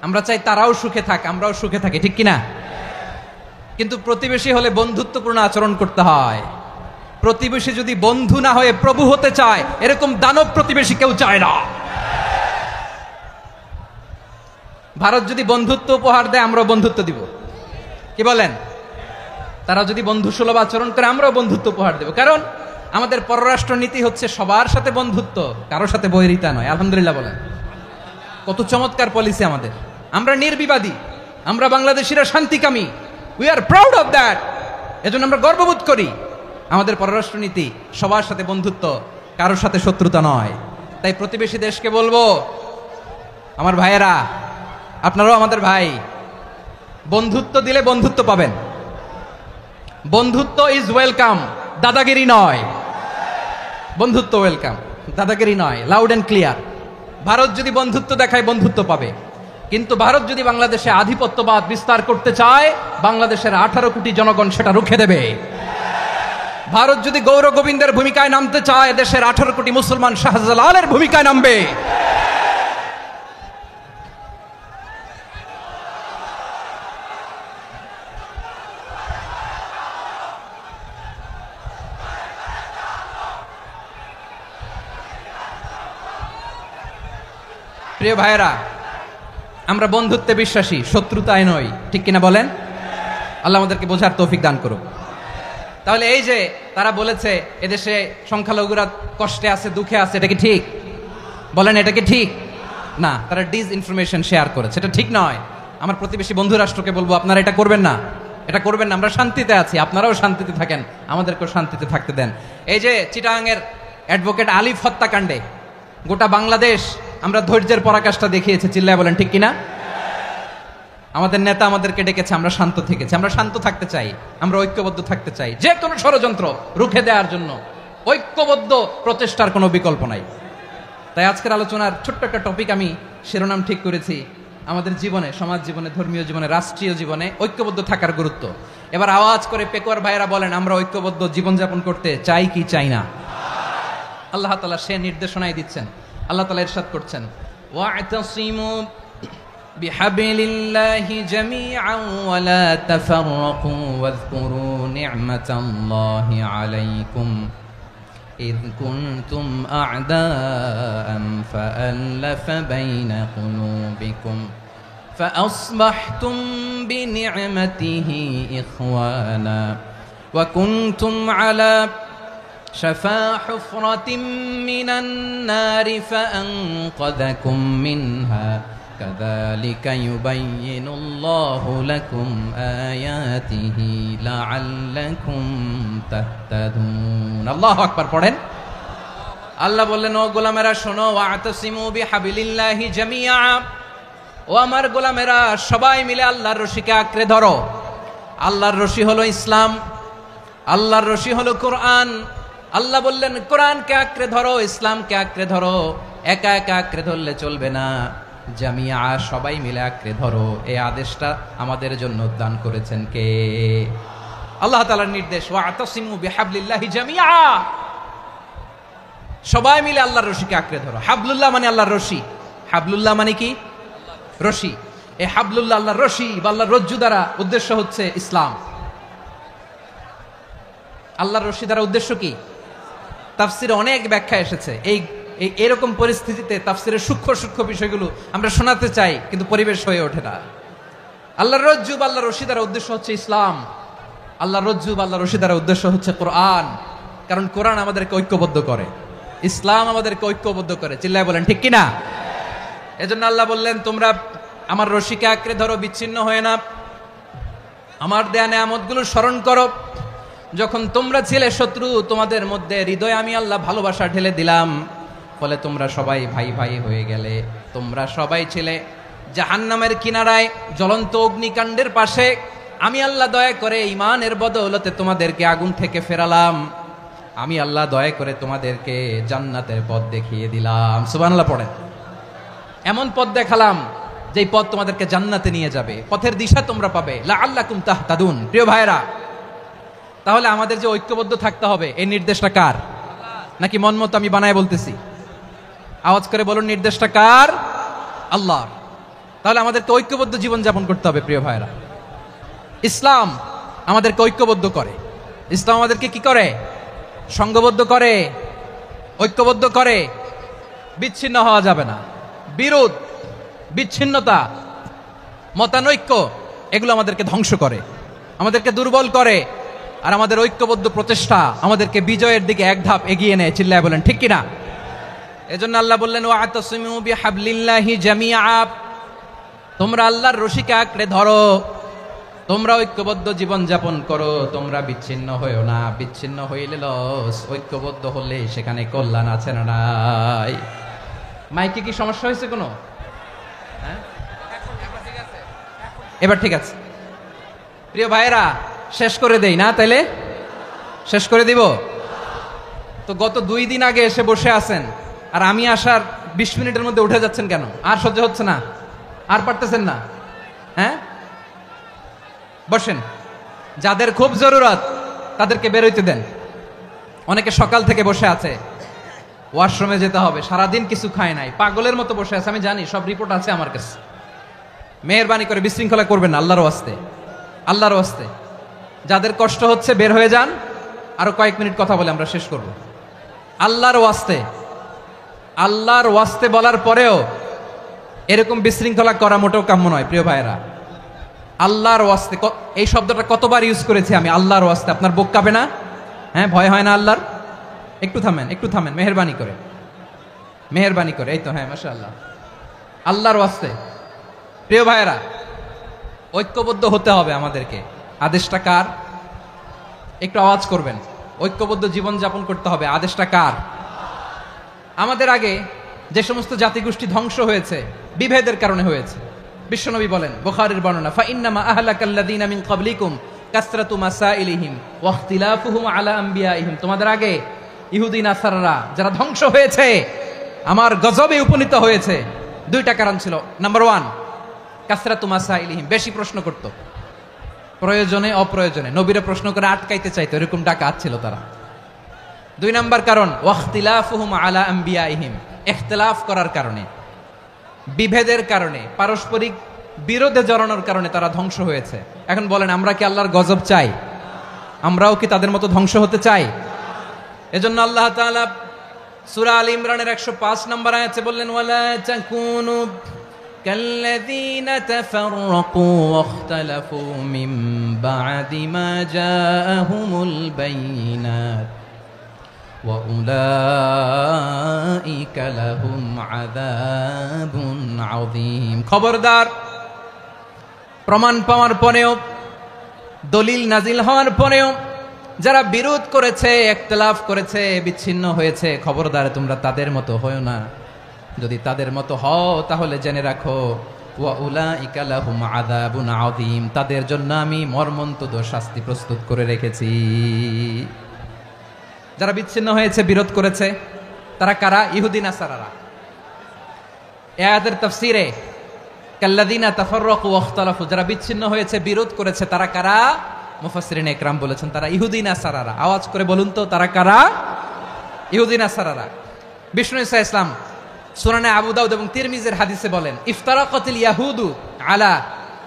আমরা চাই তারাও সুখে থাক, আমরাও সুখে থাকি, ঠিক কিনা? কিন্তু প্রতিবেশী হলে বন্ধুত্বপূর্ণ আচরণ করতে হয়। প্রতিবেশী যদি বন্ধু না হয়ে প্রভু হতে চায়, এরকম দানব প্রতিবেশী কেউ চায় না। ভারত যদি বন্ধুত্ব উপহার দেয়, আমরাও বন্ধুত্ব দিব, কি বলেন? তারা যদি বন্ধুসুলভ আচরণ করে, আমরাও বন্ধুত্ব উপহার দেব। কারণ আমাদের পররাষ্ট্র নীতি হচ্ছে সবার সাথে বন্ধুত্ব, কারোর সাথে বৈরিতা নয়। আলহামদুলিল্লাহ বলেন, কত চমৎকার পলিসি আমাদের। আমরা নির্বিবাদী, আমরা বাংলাদেশিরা শান্তিকামী, we are proud of that. এজন্য আমরা গর্ববোধ করি। আমাদের পররাষ্ট্র নীতি সবার সাথে বন্ধুত্ব, কারোর সাথে শত্রুতা নয়। তাই প্রতিবেশী দেশকে বলবো, আমার ভাইয়েরা, আপনারাও আমাদের ভাই, বন্ধুত্ব দিলে বন্ধুত্ব পাবেন। বন্ধুত্ব ইজ ওয়েলকাম, দাদাগিরি নয়। বন্ধুত্ব ওয়েলকাম, দাদাগিরি নয়, লাউড এন্ড ক্লিয়ার। ভারত যদি বন্ধুত্ব দেখায়, বন্ধুত্ব পাবে। কিন্তু ভারত যদি বাংলাদেশে আধিপত্যবাদ বিস্তার করতে চায়, বাংলাদেশের 18 কোটি জনগণ সেটা রুখে দেবে। ভারত যদি গৌর গোবিন্দের ভূমিকায় নামতে চায়, দেশের 18 কোটি মুসলমান শাহজালালের ভূমিকায় নামবে। প্রিয় ভাইয়েরা, আমরা বন্ধুত্বে বিশ্বাসী, শত্রুতায় নই, ঠিক কিনা বলেন? আল্লাহ আমাদেরকে বোঝার তৌফিক দান করুক। তাহলে এই যে তারা বলেছে এদেশে সংখ্যালঘুরা কষ্টে আছে, দুঃখে আছে, এটা কি ঠিক? বলেন, এটা কি ঠিক? না, তারা ডিস ইনফরমেশন শেয়ার করেছে, এটা ঠিক নয়। আমার প্রতিবেশী বন্ধু রাষ্ট্রকে বলবো, আপনারা এটা করবেন না, এটা করবেন না। আমরা শান্তিতে আছি, আপনারাও শান্তিতে থাকেন, আমাদেরকেও শান্তিতে থাকতে দেন। এই যে চিটাগাংয়ের অ্যাডভোকেট আলিফ হত্যাকাণ্ডে গোটা বাংলাদেশ আমরা ধৈর্যের পরাকাষ্ঠা দেখিয়েছে, চিল্লায় বলেন ঠিক কিনা? আমাদের নেতা আমাদেরকে ডেকেছে, আমরা শান্ত থেকেছি। আমরা শান্ত থাকতে চাই, আমরা ঐক্যবদ্ধ থাকতে চাই। যে কোনো ষড়যন্ত্র রুখে দেওয়ার জন্য ঐক্যবদ্ধ প্রচেষ্টার কোনো বিকল্প নাই। তাই আজকের আলোচনার ছোট্ট একটা টপিক আমি শিরোনাম ঠিক করেছি, আমাদের জীবনে, সমাজ জীবনে, ধর্মীয় জীবনে, রাষ্ট্রীয় জীবনে ঐক্যবদ্ধ থাকার গুরুত্ব। এবার আওয়াজ করে পেকুয়ার ভাইয়েরা বলেন, আমরা ঐক্যবদ্ধ জীবনযাপন করতে চাই কি চাই না? আল্লাহ তাআলা সে নির্দেশনাই দিচ্ছেন। আল্লাহ তাআলা ইরশাদ করছেন, ওয়া'তাসিমু বিহাবলিল্লাহি জামিআন ওয়া লা তাফাররাকু ওয়াযকুরু নি'মাতাল্লাহি আলাইকুম إذ كنتم أعداء فألف بين قلوبكم فأصبحتم بنعمته إخوانا وكنتم على شفا حفرة من النار فأنقذكم منها كذلك يبين الله لكم آياته لعلكم تهتدون الله أكبر পড়েন। আল্লাহ বললেন, ও গোলামেরা শোনো, ওয়া'তাসিমু বিহাবলিল্লাহি জামিআ, ও আমার গোলামেরা সবাই মিলে আল্লাহর রশিকে আঁকড়ে ধরো। আল্লাহর রশি হলো ইসলাম, আল্লাহর রশি হলো কোরআন। আল্লাহ বললেন, কোরআনকে আঁকড়ে ধরো, ইসলামকে আঁকড়ে ধরো। একা একা আঁকড়ে ধরলে চলবে না, জামিয়া, সবাই মিলে আঁকড়ে ধরো। এই আদেশটা আমাদের জন্য দান করেছেন কে? আল্লাহ তাআলার নির্দেশ, ওয়া'তাসিমু বিহাবলিল্লাহি জামিআ, সবাই মিলে আল্লাহর রশিকে আঁকড়ে ধরো। হাবলুল্লাহ মানে আল্লাহর রশি। হাবলুল্লাহ মানে কি? রশি। এই হাবলুল্লাহ আল্লাহর রশি বা আল্লাহর রজ্জু দ্বারা উদ্দেশ্য হচ্ছে ইসলাম। আল্লাহর রশি দ্বারা উদ্দেশ্য কি? তাফসিরে অনেক ব্যাখ্যা এসেছে। এরকম পরিস্থিতিতে তাফসিরের সূক্ষ্ম সূক্ষ্ম বিষয়গুলো আমরা শোনাতে চাই, কিন্তু পরিবেশ হয়ে ওঠে না। আল্লাহর রজ্জু বা আল্লাহর রশি দ্বারা উদ্দেশ্য হচ্ছে ইসলাম। আল্লাহর রজ্জু বা আল্লাহর রশি দ্বারা উদ্দেশ্য হচ্ছে কোরআন। কারণ কোরআন আমাদেরকে ঐক্যবদ্ধ করে, ইসলাম আমাদেরকে ঐক্যবদ্ধ করে। চিল্লায় বলেন ঠিক কিনা? এজন্য আল্লাহ বললেন, তোমরা আমার রশিকে আঁকড়ে ধরো, বিচ্ছিন্ন হয়ে না। আমার দেয়া নেয়ামতগুলো স্মরণ করো। যখন তোমরা ছিলে শত্রু, তোমাদের মধ্যে হৃদয়ে আমি আল্লাহ ভালোবাসা ঢেলে দিলাম, ফলে তোমরা সবাই ভাই ভাই হয়ে গেলে। তোমরা সবাই ছিলে জাহান্নামের কিনারায় জ্বলন্ত অগ্নিকাণ্ডের পাশে, আমি আল্লাহ দয়া করে ঈমানের বদৌলতে তোমাদেরকে আগুন থেকে ফেরালাম। আমি আল্লাহ দয়া করে তোমাদেরকে জান্নাতের পথ দেখিয়ে দিলাম। সুবহানাল্লাহ পড়েন। এমন পথ দেখালাম যেই পথ তোমাদেরকে জান্নাতে নিয়ে যাবে, পথের দিশা তোমরা পাবে। লাআল্লাকুম তাহতাদুন। প্রিয় ভাইরা, তাহলে আমাদের যে ঐক্যবদ্ধ থাকতে হবে, এই নির্দেশটা কার? নাকি মন মতো আমি বানায় বলতেছি? আওয়াজ করে বলুন, নির্দেশটা কার? আল্লাহর। তাহলে আমাদেরকে ঐক্যবদ্ধ জীবন যাপন করতে হবে। প্রিয় ভাইরা, ইসলাম আমাদেরকে ঐক্যবদ্ধ করে। ইসলাম আমাদেরকে কি করে? সংঘবদ্ধ করে, ঐক্যবদ্ধ করে। বিচ্ছিন্ন হওয়া যাবে না। বিরোধ, বিচ্ছিন্নতা, মতানৈক্য, এগুলো আমাদেরকে ধ্বংস করে, আমাদেরকে দুর্বল করে। আর আমাদের ঐক্যবদ্ধ প্রচেষ্টা আমাদেরকে বিজয়ের দিকে এক ধাপ এগিয়ে নেয়। চিল্লায় বলেন ঠিক কিনা? এজন্য আল্লাহ বললেন, ওয়া'তাসিমু বিহাবলিল্লাহি জামিআ। তোমরা আল্লাহর রশিকে আঁকড়ে ধরো, তোমরা ঐক্যবদ্ধ জীবন যাপন করো, তোমরা বিচ্ছিন্ন হইও না। বিচ্ছিন্ন হইলে লস, ঐক্যবদ্ধ হলে সেখানে কল্যাণ আছে না নাই? মাইকে কি সমস্যা হয়েছে কোনো? হ্যাঁ, এবার ঠিক আছে। প্রিয় ভাইয়েরা, শেষ করে দেই না? তাইলে শেষ করে দিব তো। গত 2 দিন আগে এসে বসে আছেন, আর আমি আসার 20 মিনিটের মধ্যে উঠে যাচ্ছেন কেন? আর সহ্য হচ্ছে না? আর পারতেছেন না? হ্যাঁ, বসেন। যাদের খুব জরুরত তাদেরকে বেরোইতে দেন। অনেকে সকাল থেকে বসে আছে, ওয়াশরুমে যেতে হবে, সারাদিন কিছু খায় নাই, পাগলের মতো বসে আছে। আমি জানি, সব রিপোর্ট আছে আমার কাছে। মেহেরবানি করে বিশৃঙ্খলা করবেন না, আল্লাহর ওয়াস্তে, আল্লাহর ওয়াস্তে। যাদের কষ্ট হচ্ছে বের হয়ে যান। আরো কয়েক মিনিট কথা বলে আমরা শেষ করব। আল্লাহর ওয়াস্তে, আল্লাহর ওয়াস্তে বলার পরেও এরকম বিশৃঙ্খলা করা মোটেও কাম্য নয়। প্রিয় ভাইয়েরা, আল্লাহর ওয়াস্তে, এই শব্দটা কতবার ইউজ করেছি আমি, আল্লাহর ওয়াস্তে। আপনার বুক কাঁপে না? হ্যাঁ, ভয় হয় না আল্লাহর? একটু থামেন, একটু থামেন, মেহেরবানি করে, মেহেরবানি করে। এই তো, হ্যাঁ, মাশাআল্লাহ। আল্লাহর ওয়াস্তে প্রিয় ভাইয়েরা, ঐক্যবদ্ধ হতে হবে আমাদেরকে। আদেশটা কার? একটু আওয়াজ করবেন। ঐক্যবদ্ধ জীবন যাপন করতে হবে। আদেশটা কার? আমাদের আগে যে সমস্ত জাতিগোষ্ঠী ধ্বংস হয়েছে, বিভেদের কারণে হয়েছে। বিশ্বনবী বলেন, বুখারীর বর্ণনা, ফাইন্নামা আহলাকাল্লাযীনা মিন ক্বাবলিকুম কাসরাতু মাসাইলিহিম ওয়া ইখতিলাফুহুম আলা আম্বিয়াইহিম। তোমাদের আগে ইহুদি নাসারারা যারা ধ্বংস হয়েছে, আমার গজবে উপনীত হয়েছে, 2টা কারণ ছিল। নাম্বার 1, কাসরাতু মাসাইলিহিম, বেশি প্রশ্ন করত, প্রয়োজনে অপ্রয়োজনে নবীরে প্রশ্ন করে আটকাইতে চাইতো, এরকম ডাকাত ছিল তারা। 2 নাম্বার কারণ, ওয়া ইখতিলাফুহুম আলা আম্বিয়াইহিম, ইখতিলাফ করার কারণে, বিভেদের কারণে, পারস্পরিক বিরোধে জড়ানোর কারণে তারা ধ্বংস হয়েছে। এখন বলেন, আমরা কি আল্লাহর গজব চাই? আমরাও কি তাদের মতো ধ্বংস হতে চাই? এজন্য আল্লাহ তাআলা সূরা আল ইমরানের 105 নম্বর আয়াতে বললেন, ওয়ালা তাকুনু কাল্লাযীনা তাফাররাকু ওয়াখতালাফু মিন বা'দি মা জাআহুমুল বাইয়িনাত ওয়া উলাইকা লাহুম আযাবুন আযীম। খবরদার, প্রমাণ পাওয়ার পরেও, দলিল নাজিল হওয়ার পরেও যারা বিরোধ করেছে, ইখতিলাফ করেছে, বিচ্ছিন্ন হয়েছে, খবরদার তোমরা তাদের মতো হও না। যদি তাদের মতো হও তাহলে জেনে রাখো, ওয়া উলাইকা লাহুম আযাবুন আযীম, তাদের জন্য আমি মর্মন্তুদ শাস্তি প্রস্তুত করে রেখেছি। যারা বিচ্ছিন্ন হয়েছে, বিরোধ করেছে, তারা কারা? ইহুদি নাসারারা। এই আয়াতের তাফসীরে কাল্লাযীনা তাফাররাকু ওয়া ইখতালাফু, যারা বিচ্ছিন্ন হয়েছে, বিরোধ করেছে, তারা কারা? মুফাসসিরিন ইকরাম বলেছেন, তারা ইহুদি নাসারারা। আওয়াজ করে বলুন তো, তারা কারা? ইহুদি নাসারারা। বিষ্ণু ঈসা ইসলাম সুনানে আবু দাউদ এবং তিরমিজির হাদিসে বলেন, ইফতারাকাতিল ইয়াহুদু আলা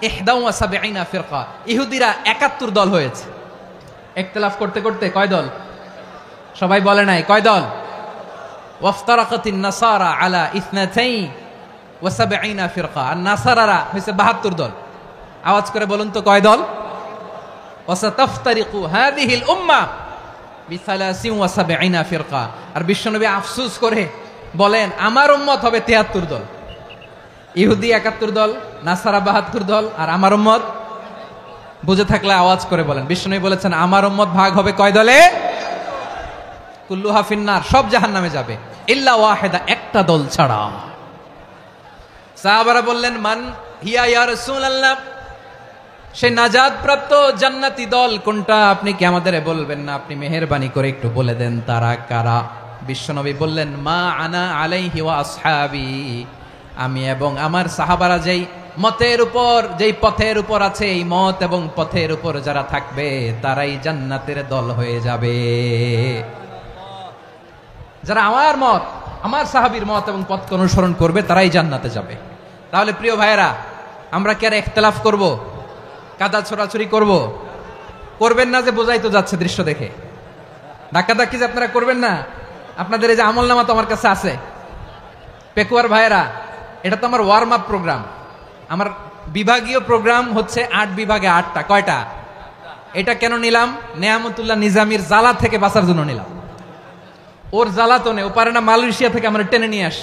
71 ফিরকা, ইহুদিরা 71 দল হয়েছে। ইখতিলাফ করতে করতে কয় দল? সবাই বলে নাই, কয় দল? ওয়াফতারাকাতিন নাসারা আলা 72 ফিরকা, আর নাসারারা হয়েছে 72 দল। আওয়াজ করে বলুন তো, কয় দল? ওয়াসাতাফতারিকু হাযিহিল উম্মাহ বি73 ফিরকা। আর বিশ্বনবী আফসোস করে বলেন, আমার উম্মত হবে 73 দল। ইহুদি 71 দল, নাসারা 72 দল, আর আমার উম্মত বুঝে থাকলে আওয়াজ করে বলেন। বিষ্ণু বলেছেন আমার উম্মত ভাগ হবে কয় দলে? কুল্লুহা ফিন্নার, সব জাহান্নামে যাবে, ইল্লা ওয়াহিদা, একটা দল ছাড়া। সাহাবারা বললেন মান হিয়া ইয়া রাসূলুল্লাহ, সেই নাজাত প্রাপ্ত জান্নাতি দল কোনটা? আপনি কি আমাদের বলবেন না? আপনি মেহেরবানি করে একটু বলে দেন তারা কারা। বিশ্বনবী বললেন মা আনা আলাইহি ওয়া আসহাবি, আমি এবং আমার সাহাবারা যেই মতের উপর, যেই পথের উপর আছে, এই মত এবং পথের উপর যারা থাকবে তারাই জান্নাতের দল হয়ে যাবে। যারা আমার মত, আমার সাহাবীর মত এবং পথকে অনুসরণ করবে তারাই জান্নাতে যাবে। তাহলে প্রিয় ভাইয়েরা, আমরা কি আর ইখতিলাফ করব, কাদা ছোড়াছুরি করব? করবেন না যে বোঝাই তো যাচ্ছে দৃশ্য দেখে। ধাক্কাধাক্কি যে আপনারা করবেন না। আপনাদের এই যে আমলনামা তো আমার কাছে আছে। পেকুয়ার ভাইয়েরা, এটা তো আমার ওয়ার্ম আপ প্রোগ্রাম। আমার বিভাগীয় প্রোগ্রাম হচ্ছে 8 বিভাগে 8টা। কয়টা? এটা কেন নিলাম? নেয়ামতুল্লাহ নিজামীর জ্বালা থেকে বাঁচার জন্য নিলাম। ওর জ্বালা তো নেই, ও পারে না মালয়েশিয়া থেকে আমরা টেনে নিয়ে আস,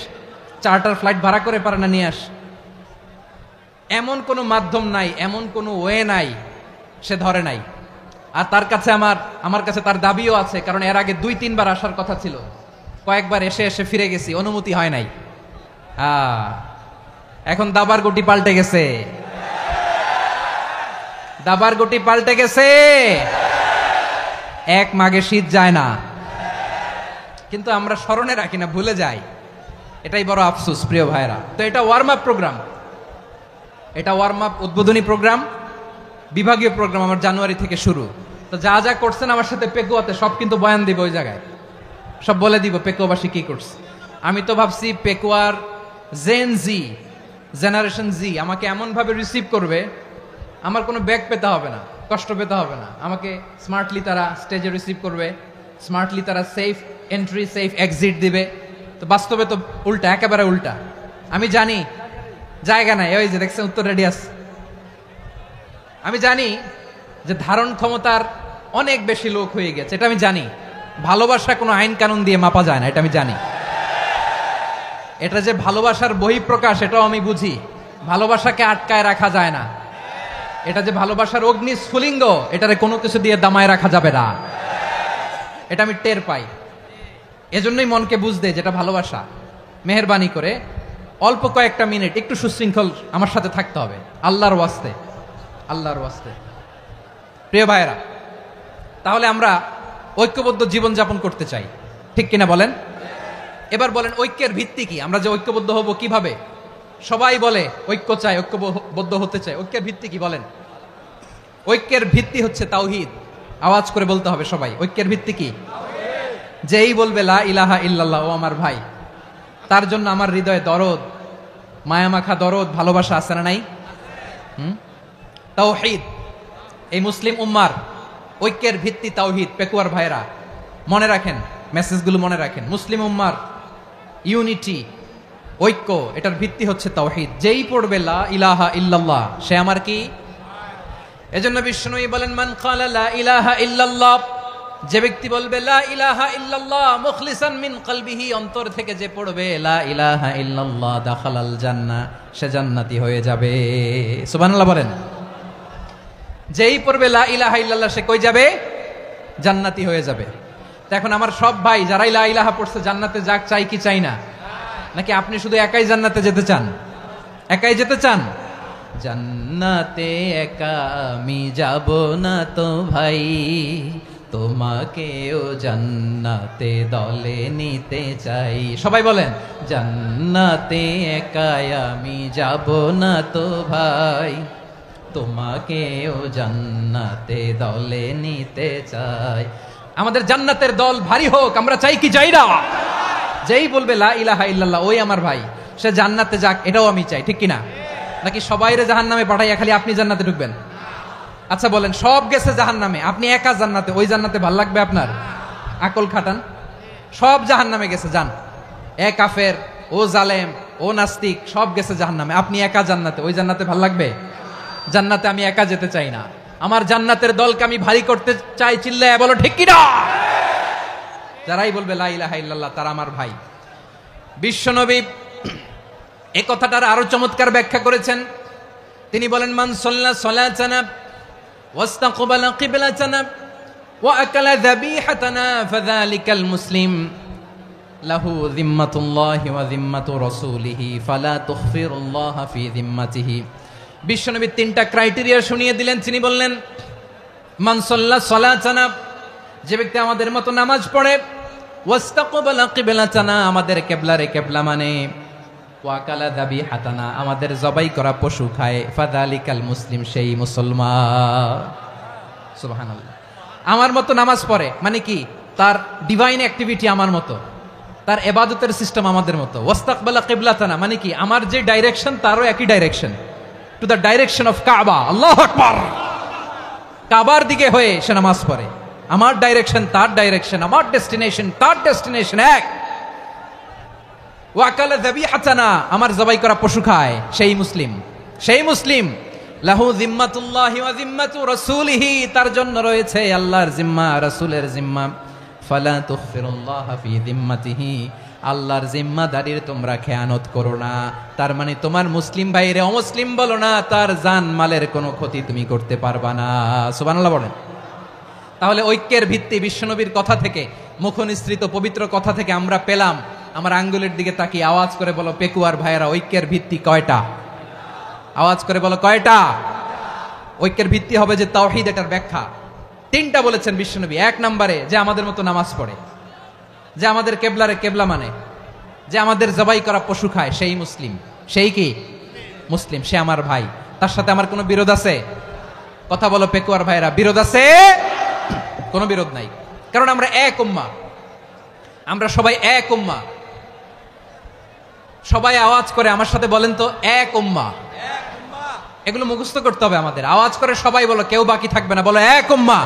চার্টার ফ্লাইট ভাড়া করে পারে না নিয়ে আস। এমন কোনো মাধ্যম নাই, এমন কোনো ওয়ে নাই, সে ধরে নাই। আর তার কাছে আমার কাছে তার দাবিও আছে, কারণ এর আগে 2-3 বার আসার কথা ছিল, কয়েকবার এসে এসে ফিরে গেছি, অনুমতি হয় নাই। এখন দাবার গুটি পাল্টে গেছে, দাবার গুটি পাল্টে গেছে। এক মাঘে শীত যায় না, কিন্তু আমরা স্মরণে রাখি না, ভুলে যাই। এটাই বড় আফসোস প্রিয় ভাইরা। তো এটা ওয়ার্ম আপ প্রোগ্রাম, এটা ওয়ার্ম আপ উদ্বোধনী প্রোগ্রাম, বিভাগীয় প্রোগ্রাম আমার জানুয়ারি থেকে শুরু। তো যা যা করছেন আমার সাথে পেকুয়াতে সব কিন্তু বয়ান দিব, ওই জায়গায় সব বলে দিব পেকুয়াবাসী কি করছে। আমি তো ভাবছি পেকুয়ার জেনারেশন জি আমাকে এমন ভাবে রিসিভ করবে, আমার কোনো ব্যাগ পেতে হবে না, কষ্ট পেতে হবে না। আমাকে স্মার্টলি তারা স্টেজে রিসিভ করবে, স্মার্টলি তারা সেফ এন্ট্রি সেফ এক্সিট দিবে। তো বাস্তবে তো উল্টা, একেবারে উল্টা। আমি জানি জায়গা নাই, ওই যে দেখছেন উত্তর রেডি আছে। আমি জানি যে ধারণ ক্ষমতার অনেক বেশি লোক হয়ে গেছে, এটা আমি জানি। ভালোবাসা কোনো আইন কানুন দিয়ে মাপা যায় না, এটা আমি জানি। এটা যে ভালোবাসার বহিঃপ্রকাশ, এটাও আমি বুঝি। ভালোবাসাকে আটকায় রাখা যায় না। এটা যে ভালোবাসার অগ্নি স্ফুলিঙ্গ, এটারে কোনো কিছু দিয়ে দামায় রাখা যাবে না, এটা আমি টের পাই। এজন্যই মনকে বুঝতে যেটা ভালোবাসা। মেহেরবানি করে অল্প কয়েকটা মিনিট একটু সুশৃঙ্খল আমার সাথে থাকতে হবে, আল্লাহর ওয়াস্তে, আল্লাহর ওয়াস্তে। প্রিয় ভাইয়েরা, তাহলে আমরা ঐক্যবদ্ধ জীবনযাপন করতে চাই, ঠিক কিনা বলেন? এবার বলেন ঐক্যের ভিত্তি কি? আমরা যে ঐক্যবদ্ধ হব কিভাবে? সবাই বলে ঐক্য চাই, ঐক্যবদ্ধ হতে চাই। ঐক্যের ভিত্তি কি বলেন? ঐক্যের ভিত্তি হচ্ছে তাওহীদ। আওয়াজ করে বলতে হবে সবাই, ঐক্যের ভিত্তি কি? যেই বলবে লা ইলাহা ইল্লাল্লাহ, ও আমার ভাই, তার জন্য আমার হৃদয়ে দরদ, মায়ামাখা দরদ, ভালোবাসা আছে না নাই? তাওহীদ। এই মুসলিম উম্মার ঐক্যের ভিত্তি তাওহীদ। পেকুয়ার ভাইরা মনে রাখেন, মেসেজগুলো মনে রাখেন। মুসলিম উম্মার ইউনিটি, ঐক্য, এটার ভিত্তি হচ্ছে তাওহীদ। যেই পড়বে লা ইলাহা ইল্লাল্লাহ, সে আমার কি? এজন্য বিষ্ণুই বলেন মান ক্বালা লা ইলাহা ইল্লাল্লাহ, যে ব্যক্তি বলবে লা ইলাহা ইল্লাল্লাহ মুখলিসান মিন কলবিহি, অন্তর থেকে যে পড়বে লা ইলাহা ইল্লাল্লাহ, দাখালাল জান্নাহ, সে জান্নাতি হয়ে যাবে। সুবহানাল্লাহ বলেন। যেই পড়বে লা ইলাহা ইল্লাল্লাহ, সে কই যাবে? জান্নাতি হয়ে যাবে। তো এখন আমার সব ভাই যারাই লা ইলাহা পড়ছে জান্নাতে যাক, চাই কি চাই না? নাকি আপনি শুধু একাই জান্নাতে যেতে চান? একাই যেতে চান? জান্নাতে একা আমি যাব না তো ভাই, তোমাকেও জান্নাতে দলে নিতে চাই। সবাই বলেন জান্নাতে একা আমি যাব না তো ভাই, তোমাকেও জান্নাতে দলে নিতে চাই। আমাদের জান্নাতের দল ভারী হোক, আমরা চাই কি চাই না? যেই বলবে লা ইলাহা ইল্লাল্লাহ, ওই আমার ভাই, সে জান্নাতে যাক, এটাও আমি চাই, ঠিক কিনা? নাকি সবাইরে জাহান্নামে পাঠাইয়া খালি আপনি জান্নাতে ঢুকবেন? আচ্ছা বলেন, সব গেছে জাহান্নামে, আপনি একা জান্নাতে, ওই জান্নাতে ভাল লাগবে আপনার? আকল খাটান। সব জাহান্নামে গেছে, যান। এ কাফের, ও জালেম, ও নাস্তিক, সব গেছে জাহান্নামে, আপনি একা জান্নাতে, ওই জান্নাতে ভাল লাগবে? জান্নাতে আমি একা যেতে চাই না, আমার জান্নাতের দলকে আমি ভারী করতে চাই। চিল্লায় বলো ঠিক কিনা? যারাই বলবে লা ইলাহা ইল্লাল্লাহ, তারা আমার ভাই। বিশ্বনবী এই কথাটার আরো চমৎকার ব্যাখ্যা করেছেন। তিনি বলেন মান সাল্লা সালাতানা ওয়াস্তাকবালা কিবলাতানা ওয়া আকালা যাবিহাতানা ফাযালিকাল মুসলিম লাহু যিম্মাতুল্লাহি ওয়া যিম্মাতু রাসূলিহি ফালা তুখফিরুল্লাহা ফি যিম্মাতিহি। বিশ্বনবী তিনটা ক্রাইটেরিয়া শুনিয়ে দিলেন। তিনি বললেন, মান সাল্লা সালাতানা, যে ব্যক্তি আমাদের মতো নামাজ পড়ে, ওয়াস্তাকবালা কিবলাতানা, আমাদের কিবলারে কিবলা মানে, ওয়া আকালা যাবিহাতানা, আমাদের জবাই করা পশু খায়, ফাযালিকাল মুসলিম, সেই মুসলমান। সুবহানাল্লাহ। আমার মতো নামাজ পড়ে মানে কি? তার ডিভাইন অ্যাক্টিভিটি আমার মতো, তার ইবাদতের সিস্টেম আমাদের মতো। ওয়াস্তাকবালা কিবলাতানা মানে কি? আমার যে ডাইরেকশন তারও একই direction, to the direction of কাবা। আল্লাহু আকবার। কাবার দিকে হয়ে সে নামাজ পড়ে। আমার ডাইরেকশন তার ডাইরেকশন, আমার ডেস্টিনেশন তার ডেস্টিনেশন এক। ওয়া আকালা যাবিহাতানা, আমার জবাই করা পশু খায়, সেই মুসলিম, সেই মুসলিম। লাহু যিম্মাতুল্লাহি ওয়া যিম্মাতু রাসূলিহি, তার জন্য রয়েছে আল্লাহর জিম্মা, রাসূলের জিম্মা। ফালা তুখফিরুল্লাহা ফি যিম্মাতিহি, আল্লাহর জিম্মাদারির তোমরা খেয়ানত করো না। তার মানে তোমার মুসলিম ভাইরে অমুসলিম বলো না, তার জান মালের কোনো ক্ষতি তুমি করতে পারবা না। সুবহানাল্লাহ বলেন। তাহলে ঐক্যের ভিত্তি বিশ্বনবীর কথা থেকে, মুখনিসৃত পবিত্র কথা থেকে আমরা পেলাম। আমার আঙ্গুলের দিকে তাকিয়ে আওয়াজ করে বলো পেকুয়ার ভাইয়েরা, ঐক্যের ভিত্তি কয়টা? আওয়াজ করে বলো কয়টা? ঐক্যের ভিত্তি হবে যে তাওহীদ, এটার ব্যাখ্যা তিনটা বলেছেন বিশ্বনবী। এক নম্বরে, যে আমাদের মতো নামাজ পড়ে, যে আমাদের কেবলারে কেবলা মানে, যে আমাদের জবাই করা পশু খায়, সেই মুসলিম। সেই কি? মুসলিম। সে আমার ভাই, তার সাথে আমার কোনো বিরোধ আছে? কথা বলো পেকুয়ার ভাইয়েরা, বিরোধ আছে? কোনো বিরোধ নাই, কারণ আমরা এক উম্মাহ, আমরা সবাই এক উম্মাহ। সবাই আওয়াজ করে আমার সাথে বলেন তো, এক উম্মাহ। এগুলো মুখস্থ করতে হবে আমাদের। আওয়াজ করে সবাই বলো, কেউ বাকি থাকবে না, বলো এক উম্মাহ।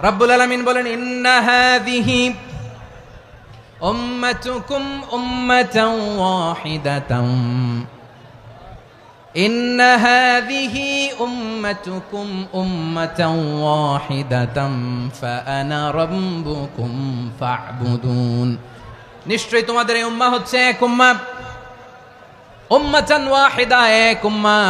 রব্বুল আলামিন বলেন, ইন্না হাযিহি উম্মাতুকুম উম্মাতান ওয়াহিদাতান, ইন্না হাযিহি উম্মাতুকুম উম্মাতান ওয়াহিদাতান ফাআনা রাব্বুকুম ফা'বুদুন। নিশ্চয়ই তোমাদের এই উম্মাহ হচ্ছে এক উম্মাহ, উম্মাতান ওয়াহিদা, এক উম্মাহ।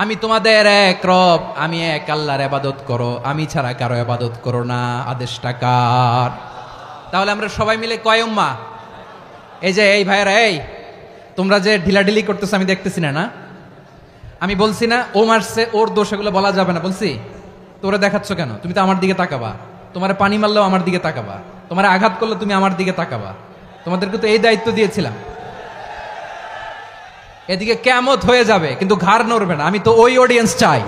আমি তোমাদের এক রব, আমি এক আল্লাহর ইবাদত করো, আমি ছাড়া কারো ইবাদত করো না। আদেশটা কার? তাহলে আমরা সবাই মিলে কয় উম্মাহ? এই যে এই ভাইয়েরা, এই তোমরা যে ঢিলাঢিলি করতেছো আমি দেখতেছি না, না আমি বলছি না ও মারছে ওর দোষ, এগুলো বলা যাবে না। বলছি তোরা দেখাচ্ছ কেন? তুমি তো আমার দিকে তাকাবা। তোমার পানি মারলেও আমার দিকে তাকাবা, তোমার আঘাত করলে তুমি আমার দিকে তাকাবা। তোমাদেরকে তো এই দায়িত্ব দিয়েছিলাম। এদিকে কিয়ামত হয়ে যাবে কিন্তু ঘাড় নড়বে না। আমি তো ওই অডিয়েন্স চাই।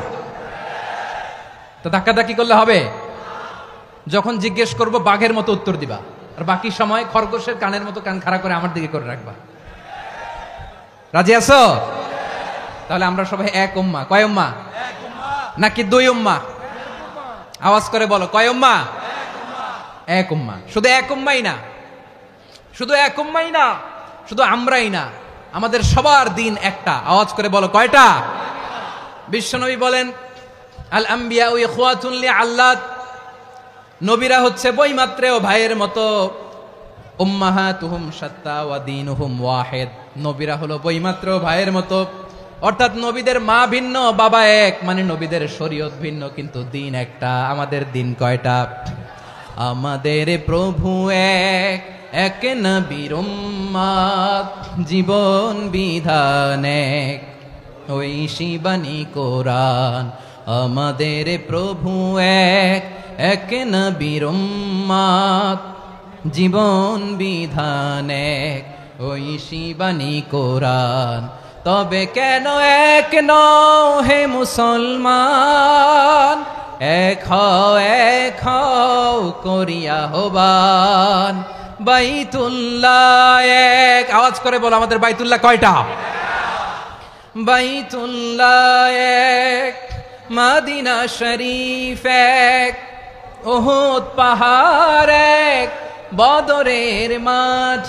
তো ধাক্কাধাক্কি করলে হবে? যখন জিজ্ঞেস করব বাঘের মতো উত্তর দিবা, আর বাকি সময় খরগোশের কানের মতো কান খাড়া করে আমার দিকে করে রাখবা। রাজি আছো? তাহলে আমরা সবাই এক উম্মাহ। কয় উম্মাহ? নাকি দুই উম্মাহ? আওয়াজ করে বলো, কয় উম্মাহ? এক উম্মাহ। শুধু এক উম্মাই না, শুধু এক উম্মাই না, শুধু আমরাই না, আমাদের সবার দিন একটা। আওয়াজ করে বলো কয়টা? বিশ্বনবী বলেন, আল আম্বিয়াউ ইখওয়াতুন লিআল্লাত, নবীরা হচ্ছে বৈমাত্রেয় ভাইয়ের মতো। উম্মাহাতুহুম শাত্তা ওয়া দীনুহুম ওয়াহিদ, নবীরা হলো বৈমাত্রেয় ভাইয়ের মতো। অর্থাৎ নবীদের মা ভিন্ন, বাবা এক, মানে নবীদের শরীয়ত ভিন্ন কিন্তু দিন একটা। আমাদের দিন কয়টা? আমাদের প্রভু এক, এক নবীর উম্মত, জীবন বিধান এক, ওই শিবানী কোরআন। আমাদের প্রভু এক, এক নবীর উম্মত, জীবন বিধান এক, ওই শিবানী কোরআন। তবে কেন এক নও হে মুসলমান, এক হও করিয়া হবান। বাইতুল্লাহ এক, আওয়াজ করে বলো আমাদের বাইতুল্লাহ কয়টা? বাইতুল্লাহ এক, মদিনা শরীফ এক, উহুদ পাহাড় এক, বদরের মাঠ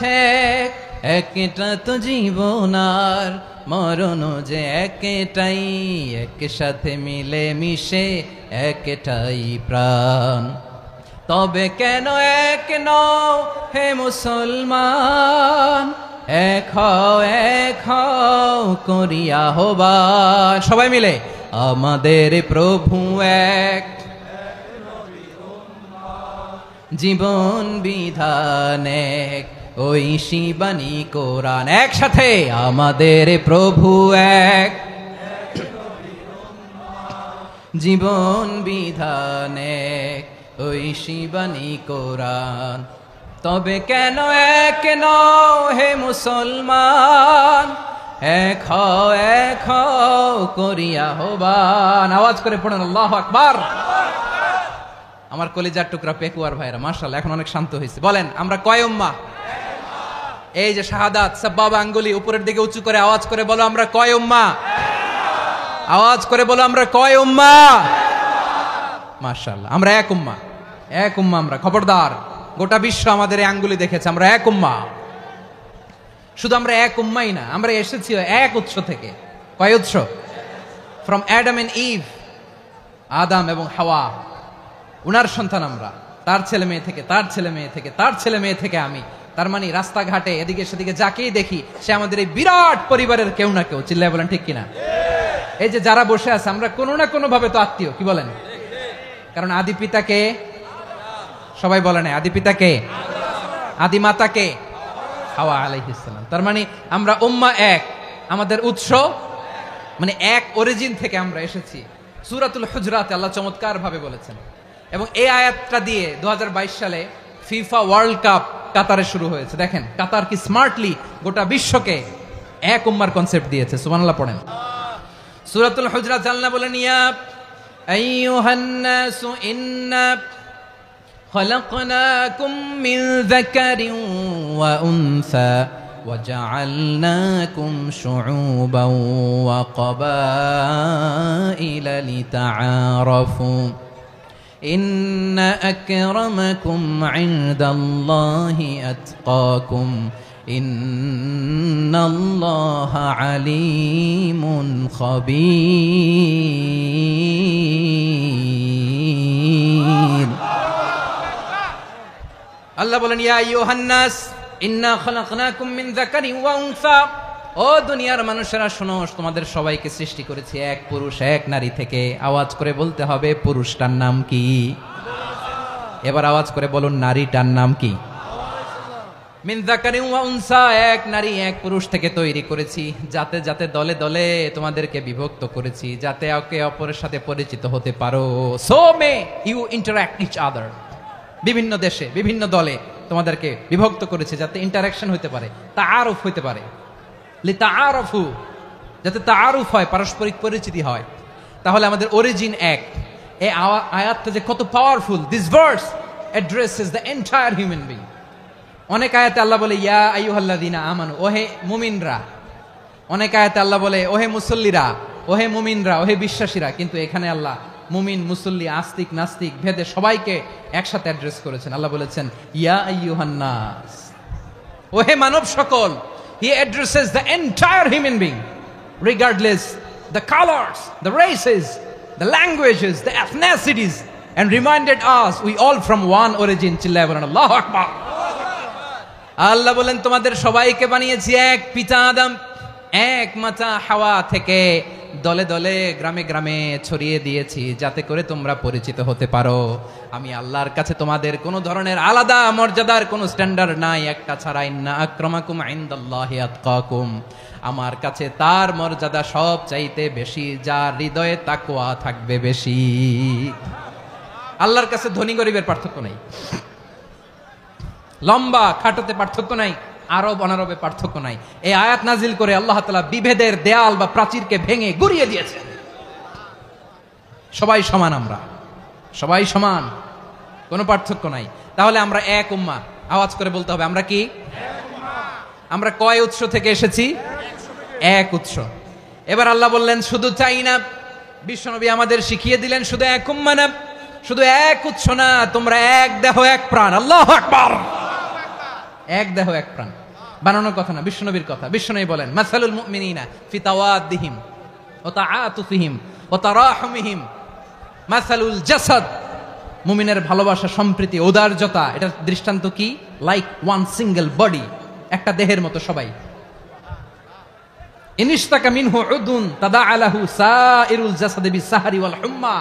এক। একটা তো জীবন আর মরণ যে একটাই, একসাথে মিলে মিশে একটাই প্রাণ। তবে কেন এক নও হে মুসলমান, এক হও করিয়া হবান। সবাই মিলে আমাদের প্রভু এক, জীবন বিধান এক, ওই শিবানী কোরআন। একসাথে আমাদের প্রভু এক, জীবন বিধান এক, ওই শিবানী কোরআন। তবে কেন এক নও হে মুসলমান, এক হও করিয়া আহ্বান। আওয়াজ করে পড়েন আল্লাহু আকবার। আমার কলিজার টুকরা পেকুয়ার ভাইরা মাশাআল্লাহ এখন অনেক শান্ত হয়েছে। বলেন আমরা কয় উম্মাহ? এই যে শাহাদাত সাব্বাবা আঙ্গুলি উপরের দিকে উঁচু করে আওয়াজ করে বলো আমরা কয় উম্মাহ? আওয়াজ করে বলো আমরা কয় উম্মাহ? মাশাআল্লাহ আমরা এক উম্মাহ, এক উম্মাহ আমরা। খবরদার, গোটা বিশ্ব আমাদের এই আঙ্গুলি দেখেছে আমরা এক উম্মাহ। শুধু আমরা এক উম্মাই না, আমরা এসেছি এক উৎস থেকে। কয় উৎস? ফ্রম অ্যাডাম এন্ড ইভ, আদম এবং হাওয়া, উনার সন্তান আমরা। তার ছেলে মেয়ে থেকে, তার ছেলে মেয়ে থেকে, তার ছেলে মেয়ে থেকে আমি। তার মানে রাস্তাঘাটে এদিকে সেদিকে যাকেই দেখি সে আমাদের এই বিরাট পরিবারের কেউ না কেউ। চিল্লায় বলেন ঠিক কিনা? এই যে যারা বসে আছে আমরা কোনো না কোনো ভাবে তো আত্মীয়, কি বলেন? কারণ আদি পিতাকে সবাই বলে না, আদি পিতাকে, আদি মাতাকে হাওয়া আলাইহিস সালাম। তার মানে আমরা উম্মাহ এক, আমাদের উৎস মানে এক অরিজিন থেকে আমরা এসেছি। সূরাতুল হুজরাতে আল্লাহ চমৎকার ভাবে বলেছেন। এবং এই আয়াতটা দিয়ে 2022 সালে ফিফা ওয়ার্ল্ড কাপ কাতারে শুরু হয়েছে। দেখেন কাতার কি স্মার্টলি গোটা বিশ্বকে এক উম্মার কনসেপ্ট দিয়েছে। সুবহানাল্লাহ পড়েন। সূরাতুল হুজরাত আল্লাহ বলেন ইয়া আইয়ুহান নাসু ইন্না খলাকনাকুম মিন যাকারিন ওয়া উনসা وجعلناكم شعوبا وقبائل لتعارفوا إن أكرمكم عند الله أتقاكم إن الله عليم خبير الله বলেন ইয়া আইয়ুহান নাস ইন্না খালাকনাকুম মিন যাকারিন ওয়া উনসা। ও দুনিয়ার মানুষেরা শোনো, তোমাদের সবাইকে সৃষ্টি করেছি এক পুরুষ এক নারী থেকে। আওয়াজ করে বলতে হবে পুরুষটার নাম কি? এবার আওয়াজ করে বলুন নারীটার নাম কি? মিন যাকারিন ওয়া উনসা, এক নারী এক পুরুষ থেকে তৈরি করেছি। যাতে যাতে দলে দলে তোমাদেরকে বিভক্ত করেছি, যাতে একে অপরের সাথে পরিচিত হতে পারো। So may you interact each other. বিভিন্ন দেশে বিভিন্ন দলে তোমাদেরকে বিভক্ত করেছে যাতে ইন্টারাকশন হইতে পারে, তাআরুফ হইতে পারে। লিতাআরাফু, যাতে তাআরুফ হয়, পারস্পরিক পরিচিতি হয়। তাহলে আমাদের অরিজিন এক। এই আয়াতটা যে কত powerful. This verse addresses the entire human being. অনেক আয়াতে আল্লাহ বলে ইয়া আইয়ুহাল্লাযীনা আমানু, ওহে মুমিনরা। অনেক আয়াতে আল্লাহ বলে ওহে মুসল্লিরা, ওহে মুমিনরা, ওহে বিশ্বাসীরা। কিন্তু এখানে আল্লাহ মুমিন মুসল্লি আস্তিক নাস্তিক ভেদে সবাইকে একসাথে অ্যাড্রেস করেছেন। আল্লাহ বলেছেন ইয়া আইয়ুহান নাস, ওহে মানব সকল। He addresses the entire human being regardless the colors, the races, the languages, the ethnicities, and reminded us we all from one origin. চিল্লায় বলেন আল্লাহু আকবার। আল্লাহ বলেন তোমাদের সবাইকে বানিয়েছি এক পিতা আদম, এক মাতা হাওয়া থেকে। দলে দলে গ্রামে গ্রামে ছড়িয়ে দিয়েছি যাতে করে তোমরা পরিচিত হতে পারো। আমি আল্লাহর কাছে তোমাদের কোনো ধরনের আলাদা মর্যাদার কোনো স্ট্যান্ডার্ড নাই একটা ছাড়া। ইন্না আক্রামাকুম ইনদাল্লাহি আতকাকুম, আমার কাছে তার মর্যাদা সব চাইতে বেশি যার হৃদয়ে তাকওয়া থাকবে বেশি। আল্লাহর কাছে ধনী গরিবের পার্থক্য নাই, লম্বা খাটোতে পার্থক্য নাই, আরব অনারবে পার্থক্য নাই। এই আয়াত নাজিল করে আল্লাহ তাআলা বিভেদের দেয়াল বা প্রাচীরকে ভেঙে গুড়িয়ে দিয়েছেন। সবাই সমান, আমরা সবাই সমান, কোনো পার্থক্য নাই। তাহলে আমরা এক উম্মাহ। আওয়াজ করে বলতে হবে আমরা কি? আমরা কয় উৎস থেকে এসেছি? এক উৎস। এবার আল্লাহ বললেন শুধু চাই না, বিশ্বনবী আমাদের শিখিয়ে দিলেন শুধু এক উম্মাহ না, শুধু এক উৎস না, তোমরা এক দেহ এক প্রাণ। আল্লাহু আকবার। এক দেহ এক প্রাণ বানানোর কথা না, বিশ্বনবীর কথা। বিশ্বনবী বলেন মাসালুল মুমিনিনা ফি তাওয়াদ্দিহিম ওয়া তাআতুফিহিম ওয়া তারাহুমিহিম মাসালুল জাসাদ। মুমিনের ভালোবাসা, সম্প্রীতি, ঔদার্যতা, এটা দৃষ্টান্ত কি? লাইক ওয়ান সিঙ্গেল বডি, একটা দেহের মতো সবাই। ইনিশতাকা মিনহু উদুন তাদাআলাহু সাইরুল জাসাদি বিসাহরি ওয়াল হুম্মা।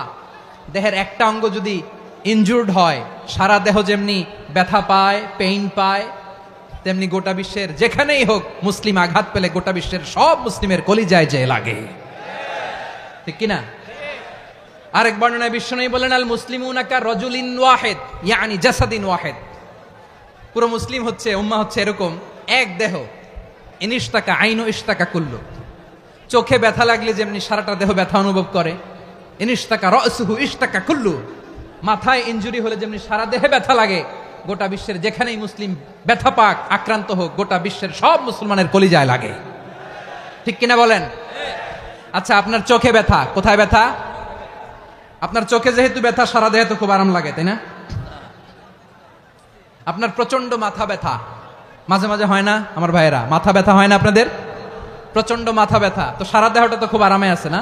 দেহের একটা অঙ্গ যদি ইনজুর্ড হয়, সারা দেহ যেমনি ব্যথা পায়, পেইন পায়, তেমনি গোটা বিশ্বের যেখানেই হোক মুসলিম আঘাত পেলে গোটা বিশ্বের সব মুসলিমের কলিজায় যে লাগে, ঠিক কিনা? আরেক বর্ণনায় বিশ্বনবী বলেন, আল মুসলিমুনা কা রাজুলিন ওয়াহিদ ইয়ানি জাসাদিন ওয়াহিদ। পুরো মুসলিম হচ্ছে, উম্মাহ হচ্ছে এরকম এক দেহ। ইনিশতাকা আইনু ইশতাকা কুল্লু। চোখে ব্যথা লাগলে যেমনি সারাটা দেহ ব্যথা অনুভব করে, ইনিশতাকা রাসুহু ইশতাকা কুল্লু। মাথায় ইনজুরি হলে যেমনি সারা দেহে ব্যথা লাগে, গোটা বিশ্বের যেখানেই মুসলিম ব্যথা পাক, আক্রান্ত হোক, গোটা বিশ্বের সব মুসলমানের কলিজায় লাগে, ঠিক কিনা বলেন? আচ্ছা, আপনার চোখে ব্যথা, কোথায় ব্যথা? আপনার চোখে যেহেতু ব্যথা, সারা দেহে তো খুব আরাম লাগে, তাই না? আপনার প্রচন্ড মাথা ব্যথা মাঝে মাঝে হয় না আমার ভাইয়েরা? মাথা ব্যথা হয় না আপনাদের? প্রচন্ড মাথা ব্যথা, তো সারা দেহটা তো খুব আরামে আছে না?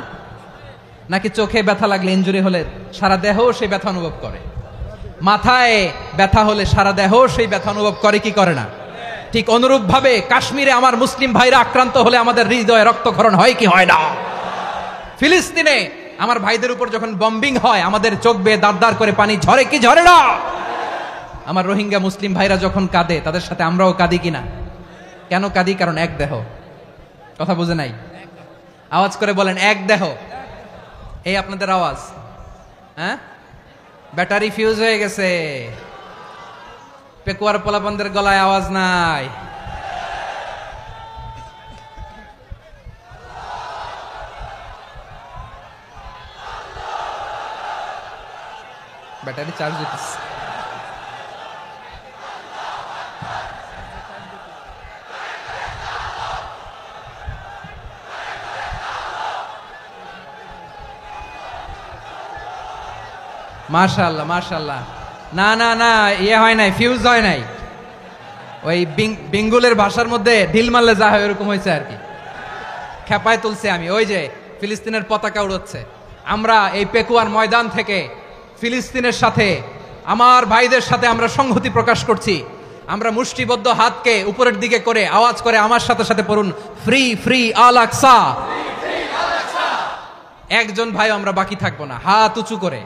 নাকি চোখে ব্যথা লাগলে, ইনজুরি হলে সারা দেহ সেই ব্যথা অনুভব করে? মাথায় ব্যথা হলে সারা দেহ সেই ব্যথা অনুভব করে কি করে না? ঠিক অনুরূপ ভাবে কাশ্মীরে আমার মুসলিম ভাইরা আক্রান্ত হলে আমাদের হৃদয়ে রক্তক্ষরণ হয় কি হয় না? ফিলিস্তিনে আমার ভাইদের উপর যখন বম্বিং হয়, আমাদের চোখ বেয়ে দাঁড় দাঁড় করে পানি ঝরে কি ঝরে না? আমার রোহিঙ্গা মুসলিম ভাইরা যখন কাঁদে, তাদের সাথে আমরাও কাঁদি কিনা? কেন কাঁদি? কারণ এক দেহ। কথা বুঝে নাই? আওয়াজ করে বলেন, এক দেহ। এই আপনাদের আওয়াজ, হ্যাঁ? ব্যাটারি ফিউজ হয়ে গেছে, পেকুয়ার পোলাপানদের গলায় আওয়াজ নাই। ব্যাটারি চার্জ দিতেছে। মাশাআল্লাহ মাশাআল্লাহ। না না না, ইয়ে হয় নাই, ফিউজ হয় নাই। ওই বেঙ্গলের ভাষার মধ্যে ঢিল মারলে যা হয় এরকম হয়েছে আর কি। খেপায় তুলছে আমি। ওই যে ফিলিস্তিনের পতাকা উড়োচ্ছে, আমরা এই পেকুয়ার ময়দান থেকে ফিলিস্তিনের সাথে, আমার ভাইদের সাথে আমরা সংহতি প্রকাশ করছি। আমরা মুষ্টিবদ্ধ হাতকে উপরের দিকে করে আওয়াজ করে আমার সাথে সাথে পড়ুন, ফ্রি ফ্রি আল আকসা। একজন ভাই আমরা বাকি থাকবো না, হাত উঁচু করে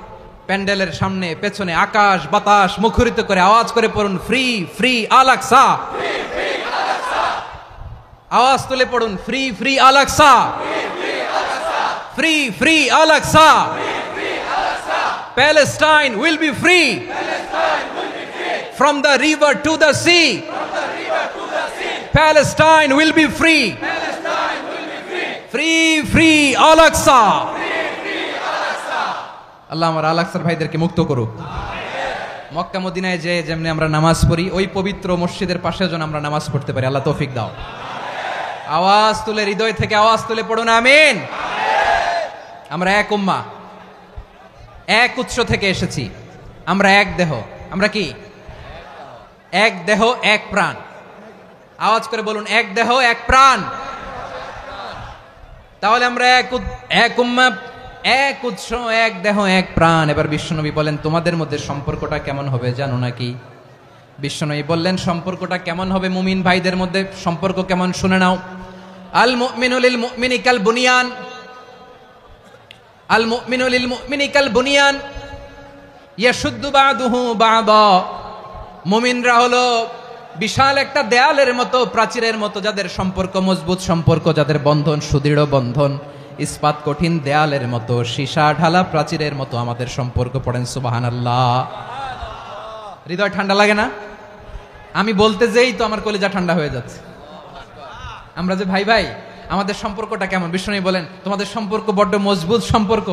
প্যান্ডেলের সামনে পেছনে আকাশ বাতাস মুখরিত করে আওয়াজ করে পড়ুন, ফ্রি ফ্রি আল আকসা। আওয়াজ তুলে পড়ুন, free free Al Aqsa, free free Al Aqsa. Palestine will be free from the river to the sea. Palestine will be free. Free free Al Aqsa. আল্লাহ আমার আল আকসার ভাইদেরকে মুক্ত করুক। মক্কা মদিনায় যে যেমনি আমরা নামাজ পড়ি, ওই পবিত্র মসজিদের পাশে যেন আমরা নামাজ পড়তে পারি, আল্লাহ তৌফিক দাও। আওয়াজ তুলে, হৃদয় থেকে আওয়াজ তুলে পড়ুন আমিন। আমরা এক উম্মাহ, এক উৎস থেকে এসেছি, আমরা এক দেহ। আমরা কি? এক দেহ এক প্রাণ। আওয়াজ করে বলুন, এক দেহ এক প্রাণ। তাহলে আমরা এক উম্মাহ, এক উৎস, এক দেহ এক প্রাণ। এবার বিশ্বনবী বলেন, তোমাদের মধ্যে সম্পর্কটা কেমন হবে জানো নাকি? বিশ্বনবী বললেন, সম্পর্কটা কেমন হবে মুমিন ভাইদের মধ্যে? সম্পর্ক কেমন শুনে নাও। আল মুমিনু লিল মুমিনি কাল বুনিয়ান, আল মুমিনু লিল মুমিনি কাল বুনিয়ান ইয়াশুদ্দু বা'দুহু বা'দা। মুমিনরা হলো বিশাল একটা দেয়ালের মতো, প্রাচীরের মতো, যাদের সম্পর্ক মজবুত সম্পর্ক, যাদের বন্ধন সুদৃঢ় বন্ধন, ইস্পাত কঠিন দেয়ালের মতো, সীসা ঢালা প্রাচীরের মতো আমাদের সম্পর্ক। পড়েন সুবহানাল্লাহ। হৃদয় ঠান্ডা লাগে না? আমি বলতে যেই তো আমার কলিজা ঠান্ডা হয়ে যাচ্ছে। আমরা যে ভাই ভাই, আমাদের সম্পর্কটা কেমন? বিষ্ণু বলেন, তোমাদের সম্পর্ক বড্ড মজবুত সম্পর্ক,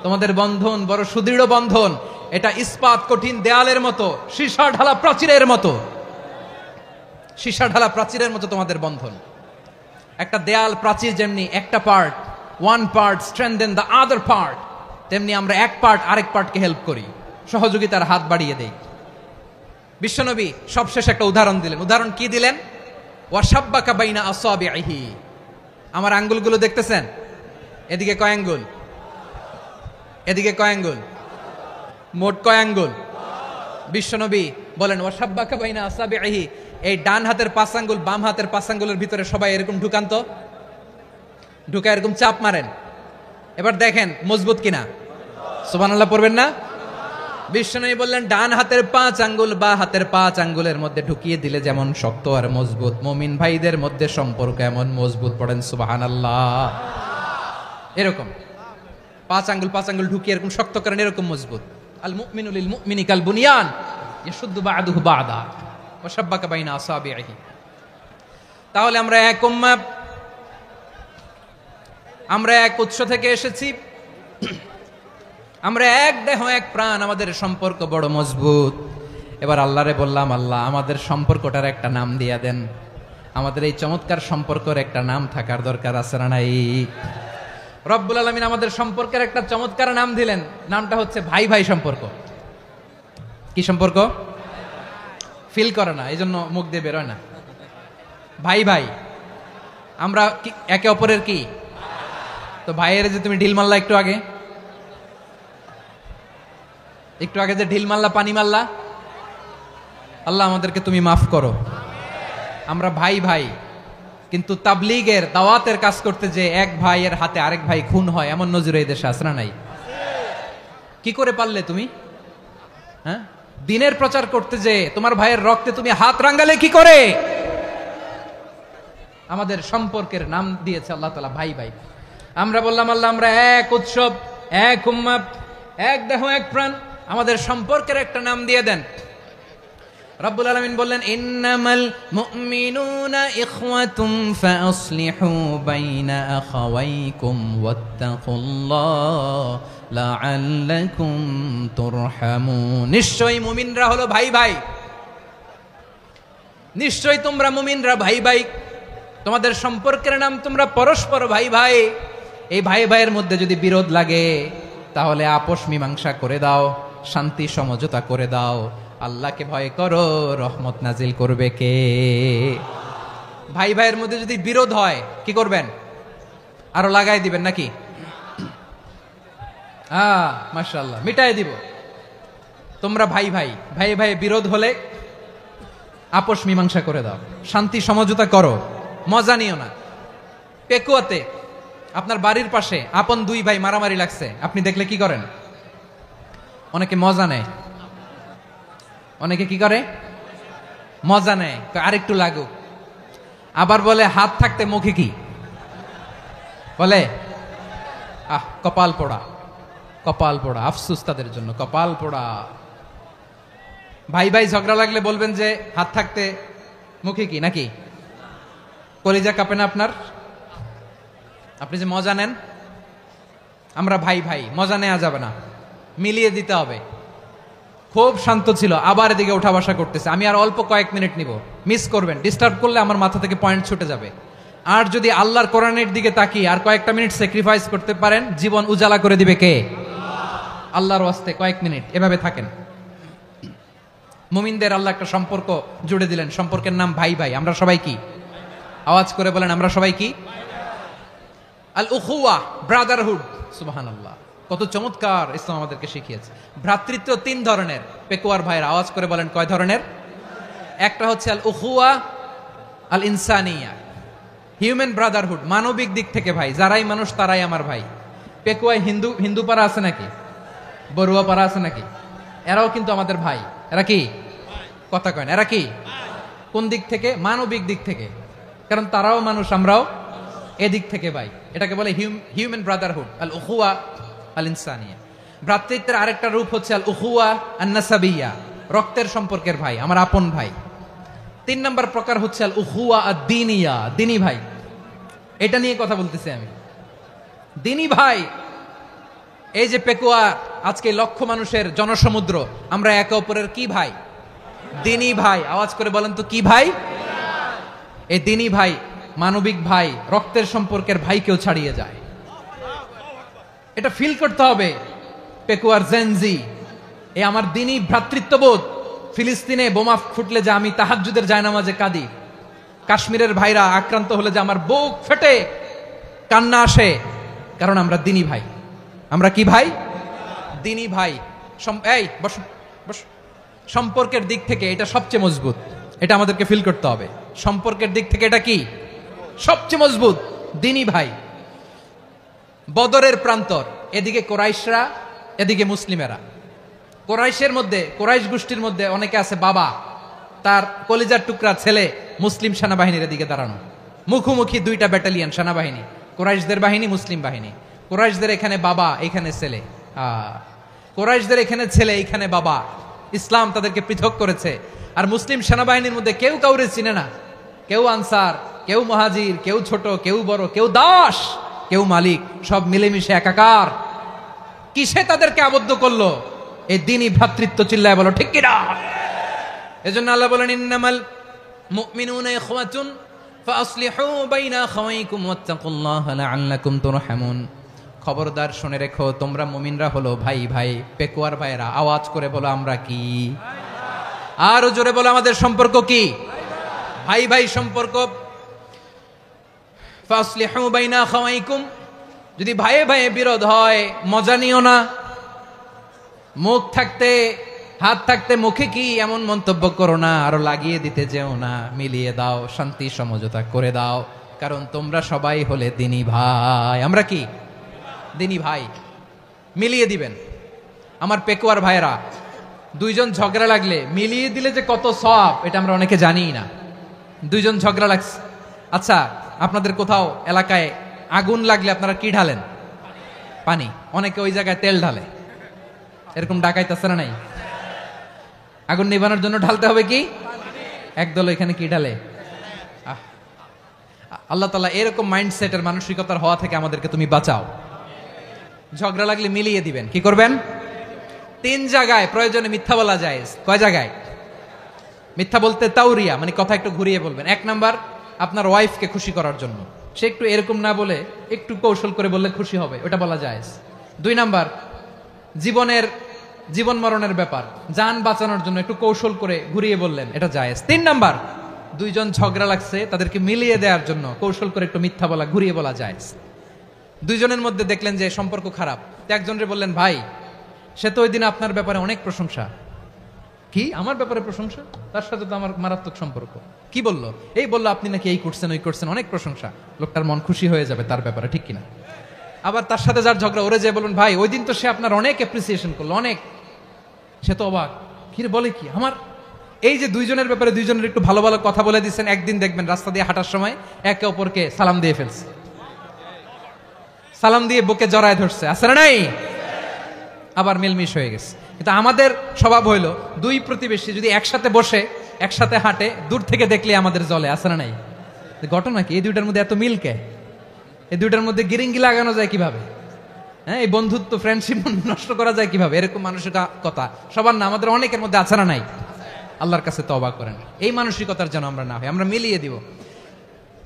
তোমাদের বন্ধন বড় সুদৃঢ় বন্ধন, এটা ইস্পাত কঠিন দেয়ালের মতো, সীসা ঢালা প্রাচীরের মতো। সীসা ঢালা প্রাচীরের মতো তোমাদের বন্ধন। একটা দেয়াল প্রাচীর যেমনি একটা part, one part strengthen the other part, তেমনি আমরা এক পার্ট আরেক পার্টকে হেল্প করি, সহযোগিতার হাত বাড়িয়ে দেই। বিশ্বনবী সবশেষে একটা উদাহরণ দিলেন। উদাহরণ কি দিলেন? ওয়াশাব্বাকা বাইনা আসাবিহি। আমার আঙ্গুলগুলো দেখতেছেন? এদিকে কয় আঙ্গুল? এদিকে কয় আঙ্গুল? মোট কয় আঙ্গুল? বিশ্বনবী বলেন, ওয়াশাব্বাকা বাইনা আসাবিহি। এই ডান হাতের 5 আঙ্গুল বাম হাতের 5 আঙ্গুলের ভিতরে সবাই এরকম ঢুকান্ত। ঢুকে এরকম চাপ মারেন, এবার দেখেন মজবুত কিনা। সুবহানাল্লাহ পড়বেন না? বিশ্বনবী বললেন ডান হাতের 5 আঙ্গুল বা হাতের 5 আঙ্গুলের মধ্যে ঢুকিয়ে দিলে যেমন শক্ত আর মজবুত, মুমিন ভাইদের মধ্যে সম্পর্ক এমন মজবুত। পড়েন সুবহানাল্লাহ। এরকম 5 আঙ্গুল ঢুকিয়ে এরকম শক্ত করেন, এরকম মজবুত। আল মুমিনু লিল মুমিনি কাল বুনিয়ান ইয়াশুদ্দু বা'দুহু বা'দা ওয়া শাব্বাকা বাইনা আসাবিহি। তাহলে আমরা এক উম্মাহ, আমরা এক উৎস থেকে এসেছি, আমরা এক দেহ এক প্রাণ, আমাদের সম্পর্ক বড় মজবুত। এবার আল্লাহরে বললাম, আল্লাহ আমাদের সম্পর্কটার একটা নাম দিয়া দেন। আমাদের এই চমৎকার সম্পর্কের একটা নাম থাকার দরকার আছে না নাই? রব্বুল আলামিন আমাদের সম্পর্কের একটা চমৎকার নাম দিলেন, নামটা হচ্ছে ভাই ভাই সম্পর্ক। কি সম্পর্ক? ফিল করে না, এই জন্য মুখ দিয়ে বেরোয় না। ভাই ভাই, আমরা একে অপরের কি? তো ভাইয়ের যে তুমি ঢিল মারলা একটু আগে যে ঢিল মারলা, পানি মারলা, আল্লাহ আমাদেরকে তুমি মাফ করো। আমরা ভাই ভাই, কিন্তু তাবলীগের দাওয়াতের কাজ করতে যে এক ভাইয়ের হাতে আরেক ভাই খুন হয়, এমন নজির এই দেশে আছে না নাই? কি করে পারলে তুমি? হ্যাঁ, দিনের প্রচার করতে যে তোমার ভাইয়ের রক্তে তুমি হাত রাঙ্গালে কি করে? আমাদের সম্পর্কের নাম দিয়েছে আল্লাহ তাআলা ভাই ভাই। আমরা বললাম, আল্লাহ আমরা এক উৎসব, এক উম্মাহ, এক দেহ এক প্রাণ, আমাদের সম্পর্কের একটা নাম দিয়ে দেন। রব্বুল আলামিন বললেন, ইন্নামাল মুমিনুনা ইখওয়াতুম ফাসলিহু বাইনা আখাওয়াইকুম ওয়াত্তাকুল্লাহ লাআল্লাকুম তুরহামুন। নিশ্চয়ই মুমিনরা হলো ভাই ভাই, নিশ্চয়ই তোমরা মুমিনরা ভাই ভাই, তোমাদের সম্পর্কের নাম তোমরা পরস্পর ভাই ভাই। এই ভাই ভাইয়ের মধ্যে যদি বিরোধ লাগে তাহলে আপোষ মীমাংসা করে দাও, শান্তি সমঝোতা করে দাও। আল্লাহকে ভয় করো, রহমত নাজিল করবে কে? ভাই ভাইয়ের মধ্যে যদি বিরোধ হয় কি করবেন? আরো লাগাই দিবেন নাকি? মাশাআল্লাহ, মিটাই দিব। তোমরা ভাই ভাই, ভাই ভাই বিরোধ হলে আপোষ মীমাংসা করে দাও, শান্তি সমঝোতা করো, মজা নিও না। পেকুয়াতে আপনার বাড়ির পাশে আপন 2 ভাই মারামারি লাগছে, আপনি দেখলে কি করেন? অনেকে মজা নেয়। অনেকে কি করে? মজা নেয়, আরেকটু লাগুক। আবার বলে হাত থাকতে মুখে কি বলে? কপাল পোড়া, কপাল পোড়া। আফসোস তাদের জন্য, কপাল পোড়া। ভাই ভাই ঝগড়া লাগলে বলবেন যে হাত থাকতে মুখে কি, নাকি? কলিজা কাঁপে না আপনার? আপনি যে মজা নেন। আমরা ভাই ভাই, মজা নেওয়া যাবে না, মিলিয়ে দিতে হবে। খুব শান্ত ছিল, আবার এদিকে উঠা বসা করতেছে। আমি আর অল্প কয়েক মিনিট নিব, মিস করবেন। ডিস্টার্ব করলে আমার মাথা থেকে পয়েন্ট ছুটে যাবে। আর যদি আল্লাহর কোরআনের দিকে তাকিয়ে আর কয়েকটা মিনিট স্যাক্রিফাইস করতে পারেন, জীবন উজালা করে দিবে কে? আল্লাহর ওয়াস্তে কয়েক মিনিট এভাবে থাকেন। মুমিনদের আল্লাহ একটা সম্পর্ক জুড়ে দিলেন, সম্পর্কের নাম ভাই ভাই। আমরা সবাই কি? আওয়াজ করে বলেন, আমরা সবাই কি? আল উখুয়া, ব্রাদারহুড। সুবহানাল্লাহ, কত চমৎকার ইসলাম আমাদেরকে শিখিয়েছে। ভ্রাতৃত্ব 3 ধরনের। পেকুয়ার ভাইয়ের আওয়াজ করে বলেন, কয় ধরনের? একটা হচ্ছে আল উখুয়া আল ইনসানিয়া, হিউম্যান ব্রাদারহুড, মানবিক দিক থেকে ভাই। যারাই মানুষ তারাই আমার ভাই। পেকুয়ায় হিন্দু পাড়া আছে নাকি? বড়ুয়া পাড়া আছে নাকি? এরাও কিন্তু আমাদের ভাই। এরা কি? কথা কয় না, এরা কি? কোন দিক থেকে? মানবিক দিক থেকে। কারণ তারাও মানুষ, আমরাও এদিক থেকে ভাই। এটাকে বলে হিউম্যান ব্রাদারহুড, আল উখুয়া আল ইনসানিয়া। ভ্রাতৃত্বের আরেকটা রূপ হচ্ছে আল উখুয়া আন নাসাবিয়া, রক্তের সম্পর্কের ভাই, আমার আপন ভাই। 3 নম্বর প্রকার হচ্ছে আল উখুয়া আদ দীনিয়া, দিনী ভাই। এটা নিয়ে কথা বলতেছি আমি। দিনী ভাই, এই যে পেকুয়া আজকে লক্ষ মানুষের জনসমুদ্র, আমরা একে অপরের কি ভাই? দিনী ভাই। আওয়াজ করে বলেন তো, কি ভাই? এই দিনী ভাই, মানবিক ভাই, রক্তের সম্পর্কের ভাইকেও ছাড়িয়ে যায়। এটা ফিল করতে হবে। পেকুয়ার জেনজি, এ আমার দিনী ভ্রাতৃত্ববোধ। ফিলিস্তিনে বোমা ফুটলে যে আমি তাহাজ্জুদের জায়নামাজে কাঁদি, কাশ্মীরের ভাইরা আক্রান্ত হলে যে আমার বুক ফেটে কান্না আসে, কারণ আমরা দিনী ভাই। আমরা কি ভাই? দিনী ভাই। এই বস বস। সম্পর্কের দিক থেকে এটা সবচেয়ে মজবুত, এটা আমাদেরকে ফিল করতে হবে। সম্পর্কের দিক থেকে এটা কি? সবচেয়ে মজবুত, দিনী ভাই। বদরের প্রান্তর, এদিকে কোরাইশরা, এদিকে মুসলিমেরা। কোরাইশ গোষ্ঠীর মধ্যে অনেকে আছে বাবা, তার কলিজার টুকরা ছেলে মুসলিম সেনাবাহিনীর এদিকে দাঁড়ানো, মুখোমুখি দুইটা ব্যাটালিয়ন সেনাবাহিনী, কোরাইশদের বাহিনী, মুসলিম বাহিনী। কোরাইশদের এখানে বাবা, এখানে ছেলে। কোরাইশদের এখানে ছেলে, এখানে বাবা। ইসলাম তাদেরকে পৃথক করেছে। আর মুসলিম সেনাবাহিনীর মধ্যে কেউ কাউরে চিনে না, কেউ আনসার, কেউ মুহাজির, কেউ ছোট, কেউ বড়, কেউ দাস, কেউ মালিক, সব মিলেমিশে একাকার। কিসে তাদেরকে আবদ্ধ করলো? এই দ্বীনি ভ্রাতৃত্ব। চিল্লায় বলো ঠিক কিনা? এজন্য আল্লাহ বলেন, ইন্নামাল মুমিনুনা ইখওয়াতুন ফাসলিহু বাইনা আখাওয়াইকুম ওয়াত্তাকুল্লাহা লাআল্লাকুম তুরহামুন। খবরদার শুনে রেখো, তোমরা মুমিনরা হলো ভাই ভাই, পেকুয়ার ভাইরা। আওয়াজ করে বলো আমরা কি? আরো জোরে বলো আমাদের সম্পর্ক কি? ভাই ভাই সম্পর্ক। ফাসলিহু বাইনা আখাওয়াইকুম। যদি ভাইয়ে ভাইয়ে বিরোধ হয়, মজা নিও না। মুখ থাকতে, হাত থাকতে মুখে কি এমন মন্তব্য করো না, আরো লাগিয়ে দিতে যেও না। মিলিয়ে দাও, শান্তি সমঝোতা করে দাও, কারণ তোমরা সবাই হলে দ্বীনি ভাই। আমরা কি? দ্বীনি ভাই। মিলিয়ে দিবেন। আমার পেকুয়ার ভাইরা, দুইজন ঝগড়া লাগলে মিলিয়ে দিলে যে কত সওয়াব, এটা আমরা অনেকে জানি না। দুইজন ঝগড়া লাগছে, আচ্ছা আপনাদের কোথাও এলাকায় আগুন লাগলে আপনারা কি ঢালেন? পানি। অনেকে ওই জায়গায় তেল ঢালে। এরকম ডাকাইতেছে না নাই? আগুন নিবানোর জন্য ঢালতে হবে কি? একদল এখানে কি ঢালে? আল্লাহ তাআলা এরকম মাইন্ডসেটের, মানসিকতার হওয়া থেকে আমাদেরকে তুমি বাঁচাও। ঝগড়া লাগলে মিলিয়ে দিবেন। কি করবেন? 3 জায়গায় প্রয়োজনে মিথ্যা বলা যায়। কয় জায়গায় মিথ্যা বলতে? তাওরিয়া, মানে কথা একটু ঘুরিয়ে বলবেন। 1 নাম্বার, আপনার ওয়াইফকে খুশি করার জন্য। সে একটু এরকম না বলে একটু কৌশল করে বললে খুশি হবে, ওটা বলা যায়। 2 নাম্বার, জীবন মরণের ব্যাপার, জান বাঁচানোর জন্য একটু কৌশল করে ঘুরিয়ে বললেন, এটা জায়েজ। 3 নাম্বার, দুইজন ঝগড়া লাগছে, তাদেরকে মিলিয়ে দেওয়ার জন্য কৌশল করে একটু মিথ্যা বলা, ঘুরিয়ে বলা জায়েজ। দুইজনের মধ্যে দেখলেন যে সম্পর্ক খারাপ, তো একজনরে বললেন, ভাই সে তো ওই দিন আপনার ব্যাপারে অনেক প্রশংসা। কি? আমার ব্যাপারে প্রশংসা? তার সাথে তো আমার মারাত্মক সম্পর্ক। কি বললো? এই বললো আপনি নাকি এই করছেন, ওই করছেন, অনেক প্রশংসা। লোকটার মন খুশি হয়ে যাবে তার ব্যাপারে, ঠিক কিনা? আবার তার সাথে যার ঝগড়া, ওরে যে বলুন, ভাই ওই দিন তো সে আপনার অনেক অ্যাপ্রিসিয়েশন করলো, অনেক। সে তো অবাক, কি রে বলে কি? আমার এই যে দুইজনের ব্যাপারে দুইজনের একটু ভালো ভালো কথা বলে দিচ্ছেন, একদিন দেখবেন রাস্তা দিয়ে হাঁটার সময় একে অপরকে সালাম দিয়ে ফেলছে, সালাম দিয়ে বুকে জড়ায় ধরছে, আছে না নাই? আবার মিলমিশ হয়ে গেছে। কিন্তু আমাদের স্বভাব হইলো, দুই প্রতিবেশী যদি একসাথে বসে একসাথে হাঁটে, দূর থেকে দেখলে আমাদের জলে, আছে না নাই? ঘটনা কি? এই দুইটার মধ্যে এত মিল কে? এই দুইটার মধ্যে গিরিঙ্গি লাগানো যায় কিভাবে? হ্যাঁ, এই বন্ধুত্ব, ফ্রেন্ডশিপ নষ্ট করা যায় কিভাবে? এরকম মানসিকতা সবার না, আমাদের অনেকের মধ্যে আছে না নাই? আল্লাহর কাছে তওবা করেন, এই মানসিকতার যেন আমরা না হই। আমরা মিলিয়ে দিব।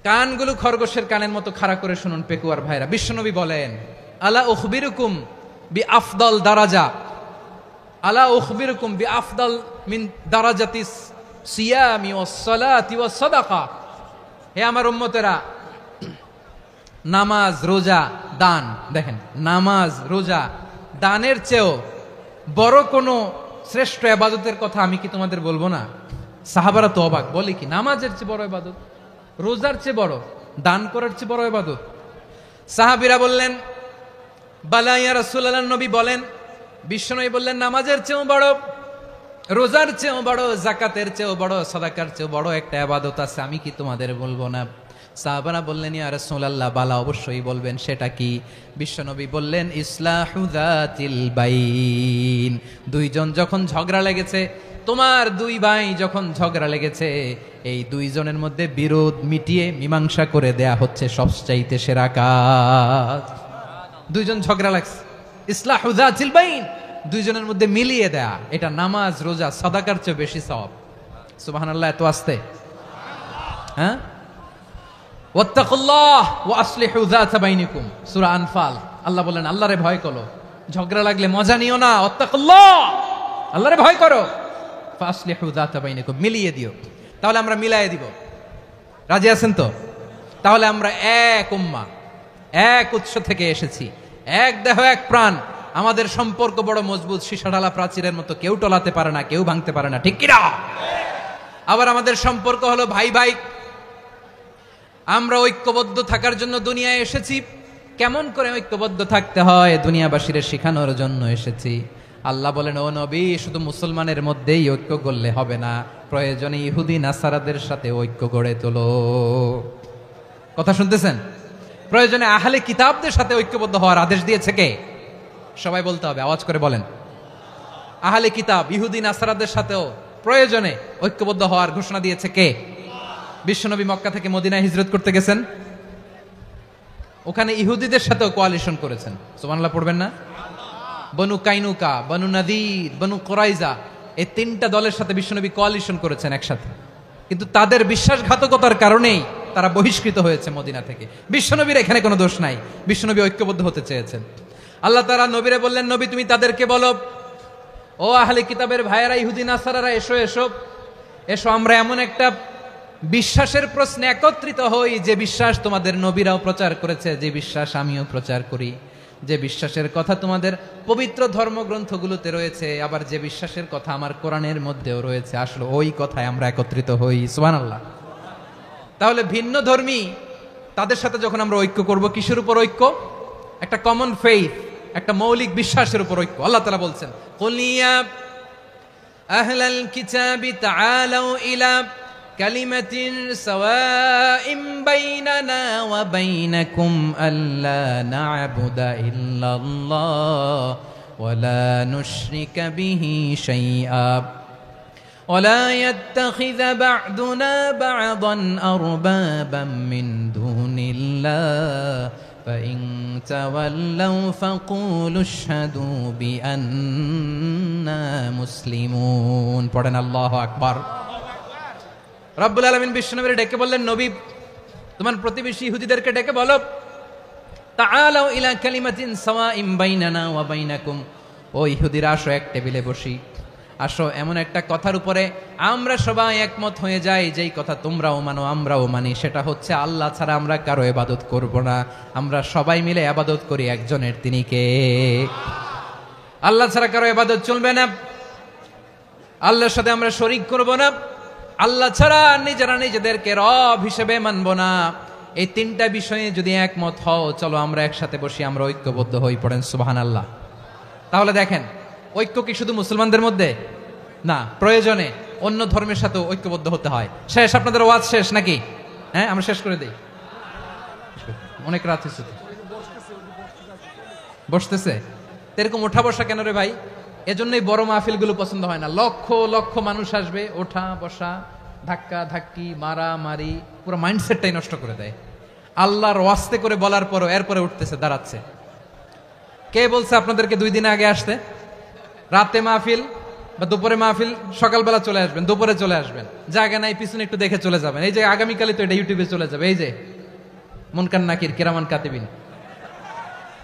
কানগুলো খরগোশের কানের মতো খাড়া করে শুনুন পেকুয়ার ভাইরা। বিশ্বনবী বলেন, আলা উখবিরুকুম বি আফদাল দারাজা, আলা উখবিরুকুম বি আফদাল মিন দারাজাতিস সিয়ামি ওয়াস সালাতি ওয়াস সাদাকা। হে আমার উম্মতেরা, নামাজ, রোজা, দান, দেখেন নামাজ, রোজা, দানের চেয়েও বড় কোনো শ্রেষ্ঠ ইবাদতের কথা আমি কি তোমাদের বলবো না? সাহাবারা তো অবাক, বলে কি নামাজের চেয়ে বড় ইবাদত, রোজার চেয়ে বড়, দান করার চেয়ে বড় ইবাদত? সাহাবীরা বললেন, বালা ইয়া রাসূলুল্লাহ। নবী বলেন, বিশ্বনবী বললেন, নামাজের চেয়েও বড়, রোজার চেয়েও বড়, যাকাতের চেয়েও বড়, সাদাকার চেয়েও বড় একটা ইবাদত আছে, আমি কি তোমাদের বলবো না? সাহাবারা বললেন, ইয়া রাসূলুল্লাহ, বালা, অবশ্যই বলবেন, সেটা কি? বিশ্বনবী বললেন, ইসলাহু যাতিল বাইন। দুইজন যখন ঝগড়া লেগেছে, তোমার দুই ভাই যখন ঝগড়া লেগেছে, এই দুইজনের মধ্যে বিরোধ মিটিয়ে মীমাংসা করে দেয়া হচ্ছে সবচাইতে সেরা কাজ। দুইজন ঝগড়া লাগছে, ইসলাহু যাতিল বাইন, দুইজনের মধ্যে মিলিয়ে দেয়া, এটা নামাজ, রোজা, সাদাকার চেয়ে বেশি সওয়াব। সুবহানাল্লাহ, এত আসতে? হ্যাঁ, ওয়াত্তাকুল্লাহ ওয়া আসলিহু যাতা বাইনিকুম, সূরা আনফাল। আল্লাহ বলেন, আল্লাহরে ভয় করো, ঝগড়া লাগলে মজা নিও না, ওয়াত্তাকুল্লাহ, আল্লাহরে ভয় করো, ফাসলিহু যাতা বাইনিকুম, মিলিয়ে দিও। তাহলে আমরা মিলায়ে দিব। রাজি আছেন তো? তাহলে আমরা এক উম্মাহ, এক উৎস থেকে এসেছি, এক দেহ, এক প্রাণ। আমাদের সম্পর্ক বড় মজবুত, সীসাঢালা প্রাচীরের মতো, কেউ টলাতে পারে না, কেউ ভাঙতে পারে না, ঠিক কিনা? আবার আমাদের সম্পর্ক হলো ভাই ভাই। আমরা ঐক্যবদ্ধ থাকার জন্য দুনিয়ায় এসেছি। কেমন করে ঐক্যবদ্ধ থাকতে হয় দুনিয়াবাসীর শেখানোর জন্য এসেছি। আল্লাহ বলেন, ও নবী, শুধু মুসলমানের মধ্যেই ঐক্য করলে হবে না, প্রয়োজনে ইহুদি নাসারাদের সাথে ঐক্য গড়ে তোলো। কথা শুনতেছেন? প্রয়োজনে আহলে কিতাবদের সাথে ঐক্যবদ্ধ হওয়ার আদেশ দিয়েছে কে? সবাই বলতে হবে, আওয়াজ করে বলেন। আহলে কিতাব ইহুদি নাসারাদের সাথেও প্রয়োজনে ঐক্যবদ্ধ হওয়ার ঘোষণা দিয়েছে কে? বিশ্বনবী মক্কা থেকে মদিনায় হিজরত করতে গেছেন, ওখানে ইহুদিদের সাথেও কোয়ালিশন করেছেন। সুবহানাল্লাহ পড়বেন না? বনু কাইনুকা, বনু নাদির, বনু কুরাইজা, এই তিনটা দলের সাথে বিশ্বনবী কোয়ালিশন করেছেন একসাথে, কিন্তু তাদের বিশ্বাসঘাতকতার কারণেই তারা বহিষ্কৃত হয়েছে মদিনা থেকে। বিশ্বনবীর এখানে কোনো দোষ নাই, বিশ্বনবী ঐক্যবদ্ধ হতে চেয়েছেন। আল্লাহ তাআলা নবীরে বললেন, নবী তুমি তাদেরকে বলো, ও আহলে কিতাবের ভাইয়েরা, ইহুদি নাসারারা, এসো এসো এসো, আমরা এমন একটা বিশ্বাসের প্রশ্নে একত্রিত হই যে বিশ্বাস তোমাদের নবীরাও প্রচার করেছে, যে বিশ্বাস আমিও প্রচার করি, যে বিশ্বাসের কথা তোমাদের পবিত্র ধর্মগ্রন্থগুলোতে রয়েছে, আবার যে বিশ্বাসের কথা আমার কোরআনের মধ্যেও রয়েছে, আসলে ওই কথায় আমরা একত্রিত হই। সুবহানাল্লাহ। তাহলে ভিন্ন ধর্মী তাদের সাথে যখন আমরা ঐক্য করব, কিসের উপর ঐক্য? একটা কমন ফেইথ, একটা মৌলিক বিশ্বাসের উপর ঐক্য। আল্লাহ তাআলা বলছেন, কুল ইয়া আহলাল কিতাবি তাআলাউ ইলা কালিমাতিন সাওয়াইম বাইনানা ওয়া বাইনাকুম আল্লা না'বুদা ইল্লাল্লাহ ওয়া লা নুশরিকা বিহি শাইআ ওয়া লা ইয়াত্তাখিযা বা'দুনা বা'দান আরবাবাম মিন দুনিল্লাহ فإن تولوا فقولوا اشهدوا بأننا مسلمون। পড়েন আল্লাহু আকবার। রব্বুল আলামিন বিশ্বনবীকে ডেকে বললেন, নবী তোমার প্রতিবেশী ইহুদিদেরকে ডেকে বলো, তাআলাউ ইলা কালিমাতিন সাওয়াইম বাইনানা ওয়া বাইনাকুম, ও ইহুদিরা আসো, এক টেবিলে বসি, আসো এমন একটা কথার উপরে আমরা সবাই একমত হয়ে যাই, যেই কথা তোমরাও মানো আমরাও মানি, সেটা হচ্ছে আল্লাহ ছাড়া আমরা কারো ইবাদত করব না, আমরা সবাই মিলে ইবাদত করি একজনের, তিনি কে? আল্লাহ ছাড়া কারো ইবাদত চলবে না, আল্লাহর সাথে আমরা শরীক করব না, আল্লাহ ছাড়া নিজেরা নিজেদেরকে রব হিসেবে মানব না। এই তিনটা বিষয়ে যদি একমত হও, চলো আমরা একসাথে বসি, আমরা ঐক্যবদ্ধ হই। পড়েন সুবহানাল্লাহ। তাহলে দেখেন, ঐক্য কি শুধু মুসলমানদের মধ্যে না, প্রয়োজনে অন্য ধর্মের সাথে ঐক্যবদ্ধ হতে হয়। শেষ? আপনাদের ওয়াজ শেষ নাকি? হ্যাঁ, আমরা শেষ করে দেই, অনেক রাত হয়েছে। বসতেছে এরকম ওঠা বসা কেন রে ভাই? এজন্যই বড় মাহফিল গুলো পছন্দ হয় না। লক্ষ লক্ষ মানুষ আসবে, ওঠা বসা, ধাক্কা ধাক্কি, মারা মারি, পুরো মাইন্ডসেটটাই নষ্ট করে দেয়। আল্লাহর ওয়াস্তে করে বলার পরও এরপরে উঠতেছে, দাঁড়াচ্ছে। কে বলছে আপনাদেরকে 2 দিন আগে আসতে? রাতে মাহফিল বা দুপুরে মাহফিল, সকালবেলা চলে আসবেন, দুপুরে চলে আসবেন, জায়গা নাই পিছনে একটু দেখে চলে যাবেন। এই যে আগামীকালই তো এটা ইউটিউবে চলে যাবে, এই যে মুনকার নাকির কিরামান কাতিবিন,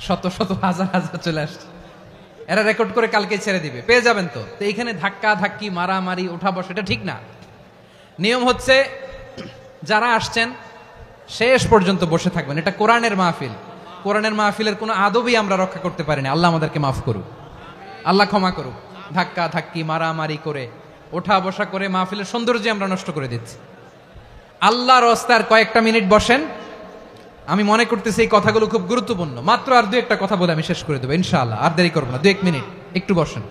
শত শত হাজার হাজার চলে আসছে, এরা রেকর্ড করে কালকে ছেড়ে দিবে, পেয়ে যাবেন। তো এইখানে ধাক্কা ধাক্কি, মারামারি, ওঠা বসা, এটা ঠিক না। নিয়ম হচ্ছে যারা আসছেন শেষ পর্যন্ত বসে থাকবেন। এটা কোরআনের মাহফিল, কোরআনের মাহফিলের কোনো আদবই আমরা রক্ষা করতে পারিনি। আল্লাহ আমাদেরকে মাফ করুক, আল্লাহ ক্ষমা করুক। ধাক্কা ধাক্কি, মারামারি করে, ওঠা বসা করে মাহফিলের সৌন্দর্য আমরা নষ্ট করে দিচ্ছি। আল্লাহর রাস্তায় কয়েকটা মিনিট বসেন। আমি মনে করতেছি এই কথাগুলো খুব গুরুত্বপূর্ণ। মাত্র আর 2-1টা কথা বলে আমি শেষ করে দেবো ইনশাআল্লাহ, আর দেরি করবো না। 2-1 মিনিট একটু বসেন,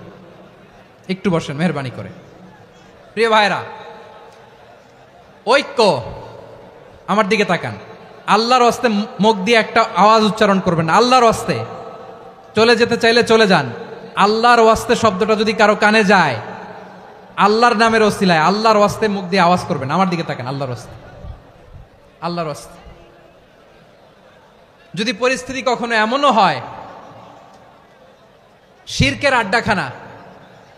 একটু বসেন মেহরবানি করে। প্রিয় ভাইরা, ঐক্য, আমার দিকে তাকান। আল্লাহর রাস্তে মুখ দিয়ে একটা আওয়াজ উচ্চারণ করবেন, আল্লাহর রাস্তে। চলে যেতে চাইলে চলে যান। আল্লাহর ওয়াস্তে শব্দটা যদি কারো কানে যায়, আল্লাহর নামের ওসিলায় আল্লাহর ওয়াস্তে মুখ দিয়ে আওয়াজ করবেন। আমার দিকে তাকান, আল্লাহর ওয়াস্তে, আল্লাহর ওয়াস্তে। যদি পরিস্থিতি কখনো এমনও হয় শিরকের আড্ডাখানা,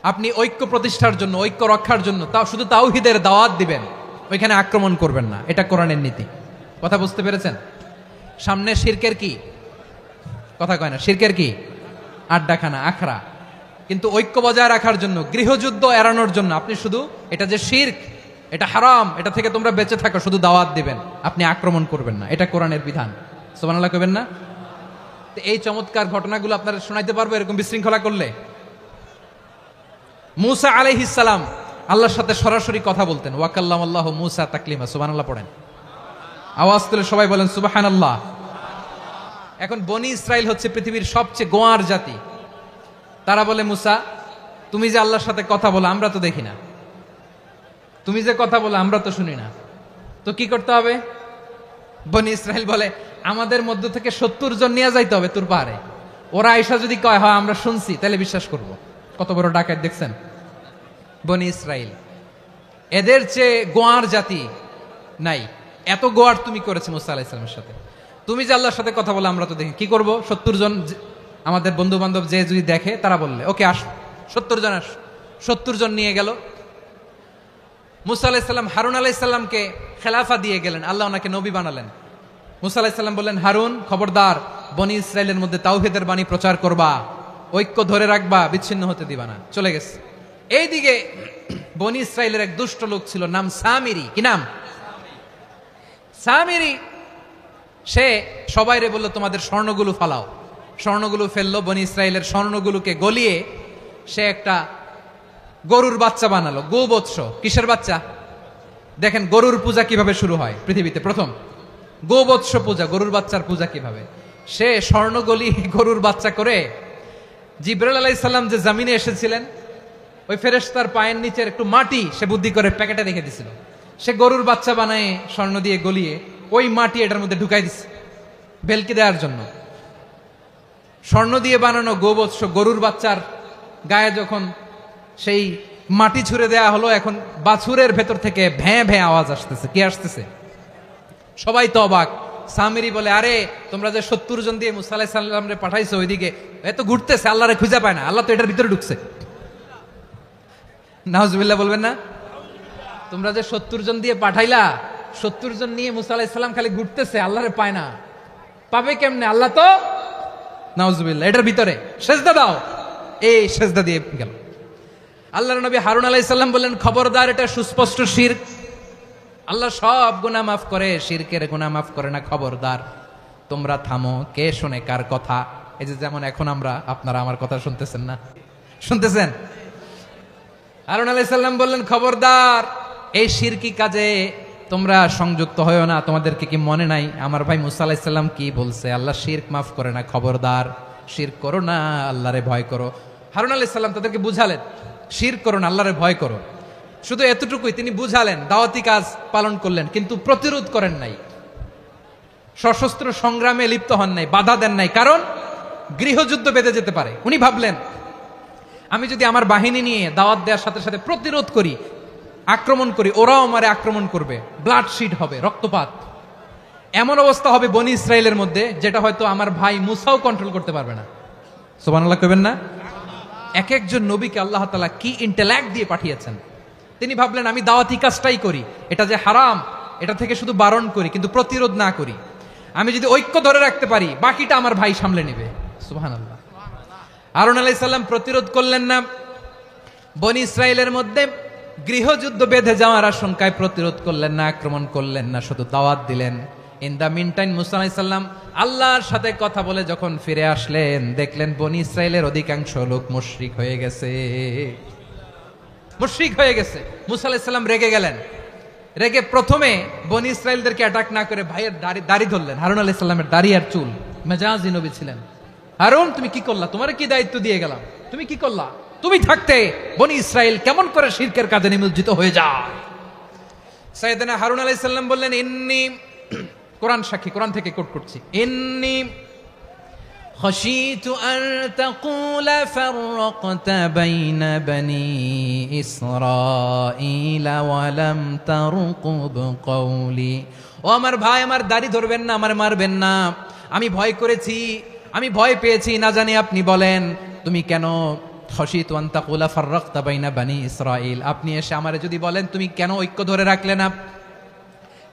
আপনি ঐক্য প্রতিষ্ঠার জন্য, ঐক্য রক্ষার জন্য তাও শুধু তাওহীদের দাওয়াত দিবেন, ওইখানে আক্রমণ করবেন না। এটা কোরআনের নীতি। কথা বুঝতে পেরেছেন? সামনে শিরকের কি কথা কয় না, শিরকের কি আড্ডাখানা, আখড়া। কিন্তু ঐক্য বজায় রাখার জন্য, গৃহযুদ্ধ এড়ানোর জন্য আপনি শুধু এটা যে শিরক, এটা হারাম, এটা থেকে তোমরা বেঁচে থাকো, শুধু দাওয়াত দিবেন, আপনি আক্রমণ করবেন না। এটা কোরআনের বিধান। সুবহানাল্লাহ কইবেন না? তো এই চমৎকার ঘটনাগুলো আপনারা শোনাইতে পারবো এরকম বিশৃঙ্খলা করলে। মূসা আলাইহিস সালাম আল্লাহর সাথে সরাসরি কথা বলতেন। ওয়াকাল্লামাল্লাহু মূসা তাকলিমা। সুবহানাল্লাহ পড়েন, আওয়াজ তুলে সবাই বলেন সুবহানাল্লাহ। এখন বনি ইসরাইল হচ্ছে পৃথিবীর সবচেয়ে গোয়ার জাতি। তারা বলে, মুসা তুমি যে আল্লাহর সাথে কথা বলো আমরা তো দেখি না, তুমি যে কথা বলো আমরা তো শুনি না, তো কি করতে হবে? বনি ইসরাইল বলে, আমাদের মধ্য থেকে 70 জন নিয়ে যাইতে হবে তোর পাহাড়ে। ওরা আয়সা যদি কয় হয় আমরা শুনছি, তাহলে বিশ্বাস করব। কত বড় ডাকাত দেখছেন বনি ইসরাইল। এদের চেয়ে গোয়ার জাতি নাই। এত গোয়ার তুমি করেছে মুসা আলাইহিস সালামের সাথে। তুমি যে আল্লাহর সাথে কথা বলে আমরা তো দেখি, কি করব? 70 জন আমাদের বন্ধু বান্ধব যে যদি দেখে, তারা বললে ওকে আস, 70 জন আস। 70 জন নিয়ে গেল। মুসা আলাইহিস সালাম হারুন আলাইহিস সালামকে খেলাফা দিয়ে গেলেন, আল্লাহ ওনাকে নবী বানালেন। মুসা আলাইহিস সালাম বললেন, হারুন খবরদার, বনি ইসরাইলের মধ্যে তাওহীদের বাণী প্রচার করবা, ঐক্য ধরে রাখবা, বিচ্ছিন্ন হতে দিবা না। চলে গেছে। এইদিকে বনি ইসরাইলের এক দুষ্ট লোক ছিল, নাম সামিরি। কি নাম? সামিরি। সে সবাইরে বলল, তোমাদের স্বর্ণগুলো ফালাও। স্বর্ণগুলো ফেললো। বনি ইসরাইলের স্বর্ণগুলোকে গলিয়ে সে একটা গরুর বাচ্চা বানালো। গোবৎস। কিসের বাচ্চা? দেখেন গরুর পূজা কিভাবে শুরু হয় পৃথিবীতে প্রথম। গোবৎস পূজা, গরুর বাচ্চার পূজা কিভাবে। সে স্বর্ণ গলি গরুর বাচ্চা করে, জিবরাইল আলাইহিস সালাম যে জমিনে এসেছিলেন, ওই ফেরেশতার পায়ের নিচের একটু মাটি সে বুদ্ধি করে প্যাকেটে রেখে দিছিল। সে গরুর বাচ্চা বানায় স্বর্ণ দিয়ে গলিয়ে ওই মাটি এটার মধ্যে ঢুকাই দিছে ভেলকি দেওয়ার জন্য। স্বর্ণ দিয়ে বানানো গোবৎস গরুর বাচ্চার গায়ে যখন সেই মাটি ছুঁড়ে দেয়া হলো, এখন বাছুরের ভেতর থেকে ভ্যাঁ ভ্যাঁ আওয়াজ আসতেছে। কি আসতেছে? সবাই তো অবাক। সামিরি বলে, আরে তোমরা যে 70 জন দিয়ে মুসা আলাইহিস সালামরে পাঠাইছো, ওইদিকে এত ঘুরতেছে, আল্লাহরে খুঁজে পায় না, আল্লাহ তো এটার ভিতরে ঢুকছে। নাউজুবিল্লাহ বলবেন না? তোমরা যে 70 জন দিয়ে পাঠাইলা, 70 জন নিয়ে মুসা আলাইহিস সালাম খালি ঘুরতেছে, আল্লাহরে পায় না। পাবে কেমনে? আল্লাহ তো, নাউজুবিল্লাহ, এটার ভিতরে সেজদা দাও। এই সেজদা দিয়ে গেল। আল্লাহর নবী হারুন আলাইহিস সালাম বললেন, খবরদার, এটা সুস্পষ্ট শিরক। আল্লাহ সব গুনাহ মাফ করে, শিরকের গুনাহ মাফ করে না। খবরদার, তোমরা থামো। কে শোনে কার কথা? এই যে যেমন এখন আপনারা আমার কথা শুনতেছেন না? শুনতেছেন? হারুন আলাইহিস সালাম বললেন, খবরদার, এই শিরকি কাজে তোমরা সংযুক্ত হয়ো না। তোমাদেরকে কি মনে নাই আমার ভাই মুসা আলাইহিস সালাম কি বলছে? আল্লাহ শিরক মাফ করে না। খবরদার, শিরক করো না, আল্লাহরে ভয় করো। হারুন আলাইহিস সালাম তাদেরকে বুঝালেন, শিরক করো না, আল্লাহরে ভয় করো। শুধু এতটুকুই তিনি বুঝালেন, দাওয়াতি কাজ পালন করলেন, কিন্তু প্রতিরোধ করেন নাই, সশস্ত্র সংগ্রামে লিপ্ত হন নাই, বাধা দেন নাই। কারণ গৃহযুদ্ধ বেঁধে যেতে পারে। উনি ভাবলেন, আমি যদি আমার বাহিনী নিয়ে দাওয়াত দেওয়ার সাথে সাথে প্রতিরোধ করি, আক্রমণ করি, ওরাও আমারে আক্রমণ করবে, ব্লাডশিট হবে, রক্তপাত। এমন অবস্থা হবে বনি ইসরাইলের মধ্যে, যেটা হয়তো আমার ভাই মুসাও কন্ট্রোল করতে পারবে না। সুবহানাল্লাহ কইবেন না? এক একজন নবীকে আল্লাহ তাআলা কি ইন্টেলেক্ট দিয়ে পাঠিয়েছেন। তিনি ভাবলেন, আমি দাওয়াতি কাজটাই করি, এটা যে হারাম এটা থেকে শুধু বারণ করি, কিন্তু প্রতিরোধ না করি। আমি যদি ঐক্য ধরে রাখতে পারি, বাকিটা আমার ভাই সামলে নেবে। সুবহানাল্লাহ। হারুন আলাইহিস সালাম প্রতিরোধ করলেন না। বনি ইসরাইলের মধ্যে গৃহযুদ্ধ বেঁধে যাওয়ার আশঙ্কায় প্রতিরোধ করলেন না, আক্রমণ করলেন না, শুধু দাওয়াত দিলেন। ইন দা মিন টাইম মুসা আলাইহিস সালাম আল্লাহর সাথে কথা বলে যখন ফিরে আসলেন, দেখলেন বনি ইসরাইলের অধিকাংশ লোক মুশরিক হয়ে গেছে। মুশরিক হয়ে গেছে। মুসা আলাইহিস সালাম রেগে গেলেন। রেগে প্রথমে বনি ইসরাইলদেরকে অ্যাটাক না করে ভাইয়ের দাড়ি ধরলেন। হারুন আলাইহিস সালামের দাড়ি আর চুল। মেজাজি নবী ছিলেন। হারুন, তুমি কি করলা? তোমার কি দায়িত্ব দিয়ে গেলাম, তুমি কি করলা? তুমি থাকতে বনি ইসরাইল কেমন করে শিরকের কাজে নিমজ্জিত হয়ে যায়? সাইয়েদনা হারুন আলাইহিস সালাম বললেন, ইন্নী, কোরআন সাক্ষী, কোরআন থেকে কোট করছি, ইন্নী خشيت أن تقول فرقت بين بني إسرائيل ولم ترقب قولي। ও আমার ভাই, আমার দাড়ি ধরবেন না, আমার মারবেন না। আমি ভয় করেছি, আমি ভয় পেয়েছি, না জানি আপনি বলেন তুমি কেন খশিতু আন তাকুলা ফাররাকতা বাইনা বানি ইসরাইল। আপনি এসে আমারে যদি বলেন তুমি কেন ঐক্য ধরে রাখলে না,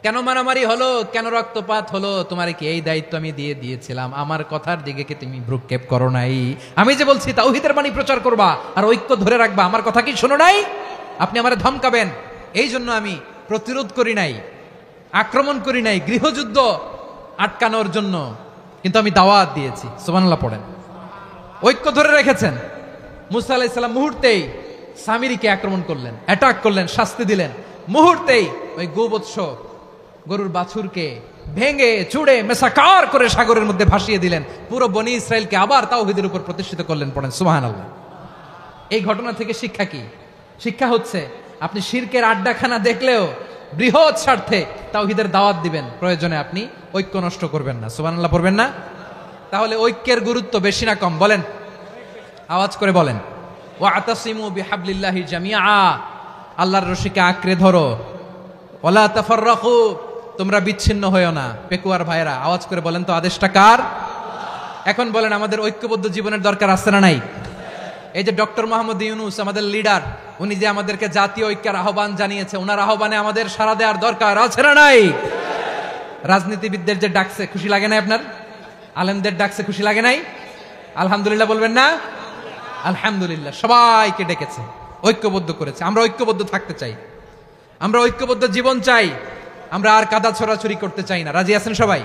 কেন মারামারি হলো, কেন রক্তপাত হলো, তোমার কি এই দায়িত্ব আমি দিয়ে দিয়েছিলাম? আমার কথার দিকে কি তুমি ভ্রুক্ষেপ করো নাই? আমি যে বলছি তাওহীদের বাণী প্রচার করবা আর ঐক্য ধরে রাখবা, আমার কথা কি শোনো নাই? আপনি আমারে ধমকাবেন, এই জন্য আমি প্রতিরোধ করি নাই, আক্রমণ করি নাই, গৃহযুদ্ধ আটকানোর জন্য, কিন্তু আমি দাওয়াত দিয়েছি। সুবহানাল্লাহ পড়েন। ঐক্য ধরে রেখেছেন। মুসা আলাইহিস সালাম মুহূর্তেই সামিরিকে আক্রমণ করলেন, অ্যাটাক করলেন, শাস্তি দিলেন। মুহূর্তেই ওই গোবৎস গরুর বাছুরকে ভেঙে চুড়ে মেসাকার করে সাগরের মধ্যে ভাসিয়ে দিলেন, পুরো বনি ইসরায়েলকে আবার তাওহীদের উপর প্রতিষ্ঠিত করলেন। পড়েন সুবহানাল্লাহ। এই ঘটনা থেকে শিক্ষা কি? শিক্ষা হচ্ছে আপনি শিরকের আড্ডাখানা দেখলেও বৃহৎ স্বার্থে তাওহীদের দাওয়াত দিবেন, প্রয়োজনে আপনি ঐক্য নষ্ট করবেন না। সুবহানাল্লাহ পড়বেন না? তাহলে ঐক্যের গুরুত্ব বেশি না কম বলেন? আওয়াজ করে বলেন। ওয়াতাসিমু বিহাবলিল্লাহি জামিআ, আল্লাহর রশিকে আঁকড়ে ধরো। ওয়ালা তাফাররাকু, তোমরা বিচ্ছিন্ন হয়ো না। পেকুয়ার ভাইরা আওয়াজ করে বলেন তো আদেশটা কার? এখন বলেন আমাদের ঐক্যবদ্ধ জীবনের দরকার আছে না নাই? এই যে ডক্টর মোহাম্মদ ইউনূস আমাদের লিডার, উনি যে আমাদেরকে জাতীয় ঐক্যের আহ্বান জানিয়েছে, ওনার আহ্বানে আমাদের সাড়া দেওয়ার দরকার আছে না নাই? রাজনীতিবিদদের যে ডাকছে খুশি লাগে নাই আপনার? আলেমদের ডাকছে খুশি লাগে নাই? আলহামদুলিল্লাহ বলবেন না? আলহামদুলিল্লাহ, সবাইকে ডেকেছে, ঐক্যবদ্ধ করেছে। আমরা ঐক্যবদ্ধ থাকতে চাই, আমরা ঐক্যবদ্ধ জীবন চাই, আমরা আর কাদা ছড়াছড়ি করতে চাই না। রাজি আছেন সবাই?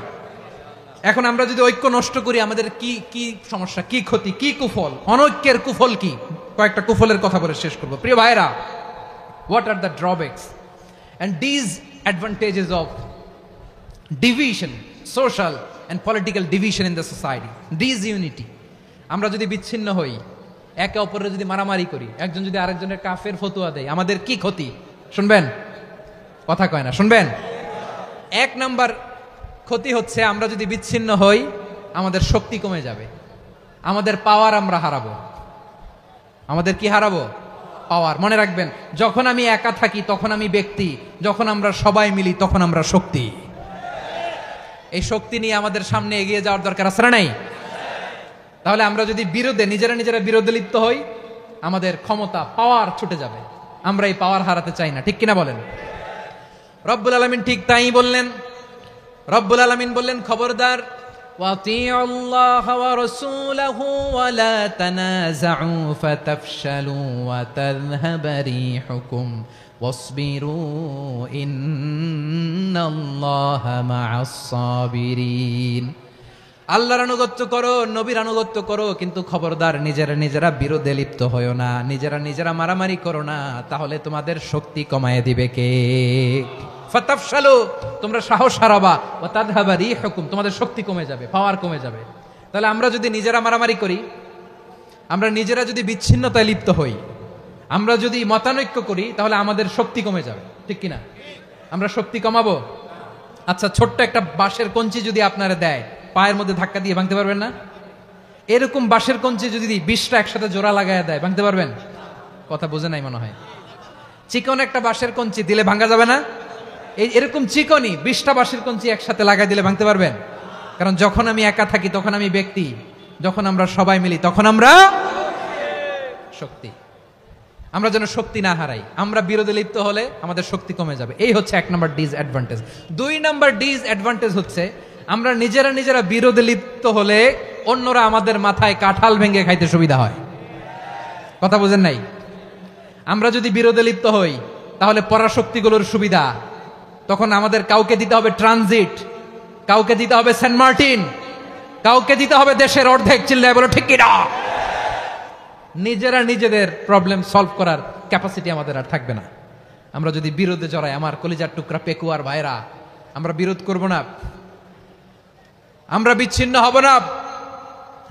এখন আমরা যদি ঐক্য নষ্ট করি আমাদের কি কি সমস্যা, কি ক্ষতি, কি কুফল? অনৈক্যের কুফল কি? কয়েকটা কুফলের কথা বলে শেষ করব। প্রিয় ভাইরা, what are the drawbacks and disadvantages of division, social and political division in the society? Disunity. আমরা যদি বিচ্ছিন্ন হই, একে অপরের যদি মারামারি করি, একজন যদি আরেকজনের কাফের ফতোয়া দেয়, আমাদের কি ক্ষতি? শুনবেন? কথা কয় না, শুনবেন? এক নাম্বার ক্ষতি হচ্ছে আমরা যদি বিচ্ছিন্ন হই আমাদের শক্তি কমে যাবে, আমাদের পাওয়ার আমরা হারাবো। আমাদের কি হারাবো? পাওয়ার। মনে রাখবেন, যখন আমি একা থাকি তখন আমি ব্যক্তি, যখন আমরা সবাই মিলি তখন আমরা শক্তি। এই শক্তি নিয়ে আমাদের সামনে এগিয়ে যাওয়ার দরকার আছে না নাই? তাহলে আমরা যদি নিজেরা বিরোধে লিপ্ত হই, আমাদের ক্ষমতা, পাওয়ার ছুটে যাবে। আমরা এই পাওয়ার হারাতে চাই না, ঠিক কিনা বলেন? রব্বুল আলামিন ঠিক তাই বললেন। রব্বুল আলামিন বললেন, খবরদার, ওয়াতিউল্লাহ ওয়া রাসূলাহু ওয়া লা তানাযাউ ফাতাফশালু ওয়া তাযহাবা রিহুকুম ওয়াসবিরু ইন্নাল্লাহা মা'আস সাবিরিন। আল্লাহর আনুগত্য করো, নবীর আনুগত্য করো, কিন্তু খবরদার নিজেরা বিরোধে লিপ্ত হয়ো না, নিজেরা মারামারি করো না, তাহলে তোমাদের শক্তি কমায় দিবে কে? ফাতাফশালু, তোমরা সাহস হারাবা, ওয়া তাযহাবা রিহুকুম, তোমাদের শক্তি কমে যাবে, পাওয়ার কমে যাবে। তাহলে আমরা যদি নিজেরা মারামারি করি, আমরা নিজেরা যদি বিচ্ছিন্নতায় লিপ্ত হই, আমরা যদি মতানৈক্য করি, তাহলে আমাদের শক্তি কমে যাবে, ঠিক কিনা? আমরা শক্তি কমাবো। আচ্ছা, ছোট্ট একটা বাঁশের কঞ্চি যদি আপনারা দেয়, পায়ের মধ্যে ধাক্কা দিয়ে ভাঙতে পারবেন না? এরকম বাঁশের কঞ্চি যদি 20টা একসাথে জোড়া লাগায় দেয়, ভাঙতে পারবেন? কথা বোঝে নাই মনে হয়। চিকন একটা বাঁশের কঞ্চি দিলে ভাঙা যাবে না? এরকম চিকনই 20টা বাঁশের কঞ্চি একসাথে লাগাই দিলে ভাঙতে পারবেন? কারণ যখন আমি একা থাকি তখন আমি ব্যক্তি, যখন আমরা সবাই মিলি তখন আমরা শক্তি। আমরা যেন শক্তি না হারাই। আমরা বিরোধে লিপ্ত হলে আমাদের শক্তি কমে যাবে। এই হচ্ছে 1 নম্বর ডিসঅ্যাডভান্টেজ। 2 নম্বর ডিসঅ্যাডভান্টেজ হচ্ছে আমরা নিজেরা বিরোধে লিপ্ত হলে অন্যরা আমাদের মাথায় কাঁঠাল ভেঙে খাইতে সুবিধা হয়। কথা বোঝেন নাই? আমরা যদি বিরোধে লিপ্ত হই তাহলে পরাশক্তিগুলোর সুবিধা, তখন আমাদের কাউকে দিতে হবে ট্রানজিট, কাউকে দিতে হবে সেন্ট মার্টিন, কাউকে দিতে হবে দেশের অর্ধেক। চিল্লায় বলো ঠিক কিনা? নিজেদের প্রবলেম সলভ করার ক্যাপাসিটি আমাদের আর থাকবে না। আমরা যদি বিরোধে জড়াই, আমার কলিজার টুকরা পেকুয়ার ভাইরা, আমরা বিরোধ করব না, আমরা বিচ্ছিন্ন হব না।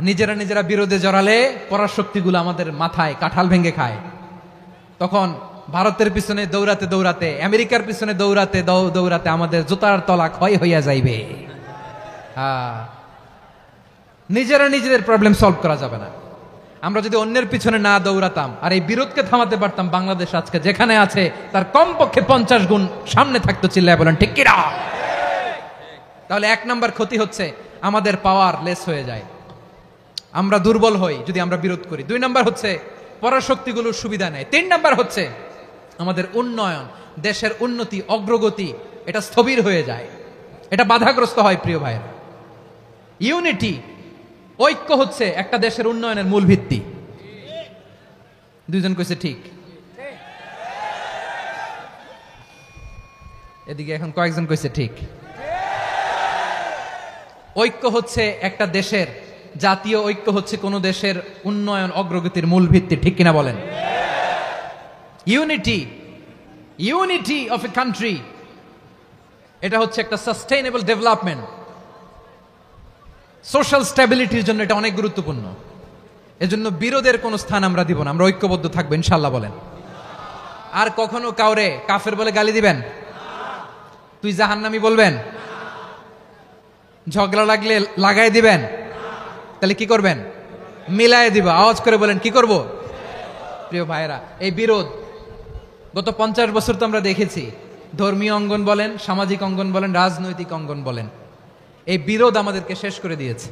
নিজেরা বিরোধে জড়ালে পরাশক্তিগুলো আমাদের মাথায় কাঁঠাল ভেঙে খায়। তখন ভারতের পিছনে দৌড়াতে, আমেরিকার পিছনে দৌড়াতে আমাদের জুতার তলা ক্ষয় হইয়া যাইবে। নিজেদের প্রবলেম সলভ করা যাবে না। আমরা যদি অন্যের পিছনে না দৌড়াতাম আর এই বিরোধকে থামাতে পারতাম, বাংলাদেশ আজকে যেখানে আছে তার কমপক্ষে 50 গুণ সামনে থাকতো। চিল্লায় বলেন ঠিক কিনা? তাহলে 1 নম্বর ক্ষতি হচ্ছে আমাদের পাওয়ার লেস হয়ে যায়, আমরা দুর্বল হই যদি আমরা বিরোধ করি। 2 নম্বর হচ্ছে পরাশক্তিগুলোর সুবিধা নেয়। 3 নম্বর হচ্ছে আমাদের উন্নয়ন, দেশের উন্নতি, অগ্রগতি, এটা স্থবির হয়ে যায়, এটা বাধাগ্রস্ত হয়। প্রিয় ভাইয়েরা, ইউনিটি, ঐক্য হচ্ছে একটা দেশের উন্নয়নের মূল ভিত্তি। 2 জন কইছে ঠিক। এদিকে এখন কয়েকজন কইছে ঠিক। ঐক্য হচ্ছে একটা দেশের, জাতীয় ঐক্য হচ্ছে কোন দেশের উন্নয়ন, অগ্রগতির মূল ভিত্তি, ঠিক কিনা বলেন? ইউনিটি অফ এ কান্ট্রি এটা হচ্ছে একটা সাস্টেইনেবল ডেভেলপমেন্ট, সোশ্যাল স্ট্যাবিলিটির জন্য এটা অনেক গুরুত্বপূর্ণ। এজন্য বিরোধের কোনো স্থান আমরা দিব না, আমরা ঐক্যবদ্ধ থাকবো ইনশাআল্লাহ। বলেন, আর কখনো কাউরে কাফের বলে গালি দিবেন? তুই জাহান্নামী বলবেন? ঝগড়া লাগলে লাগাই দিবেন? তাহলে কি করবেন? মিলায় দিব। আওয়াজ করে বলেন, কি করব? প্রিয় ভাইরা, এই বিরোধ গত 50 বছর তো আমরা দেখেছি। ধর্মীয় অঙ্গন বলেন, সামাজিক অঙ্গন বলেন, রাজনৈতিক অঙ্গন বলেন, এই বিরোধ আমাদেরকে শেষ করে দিয়েছে।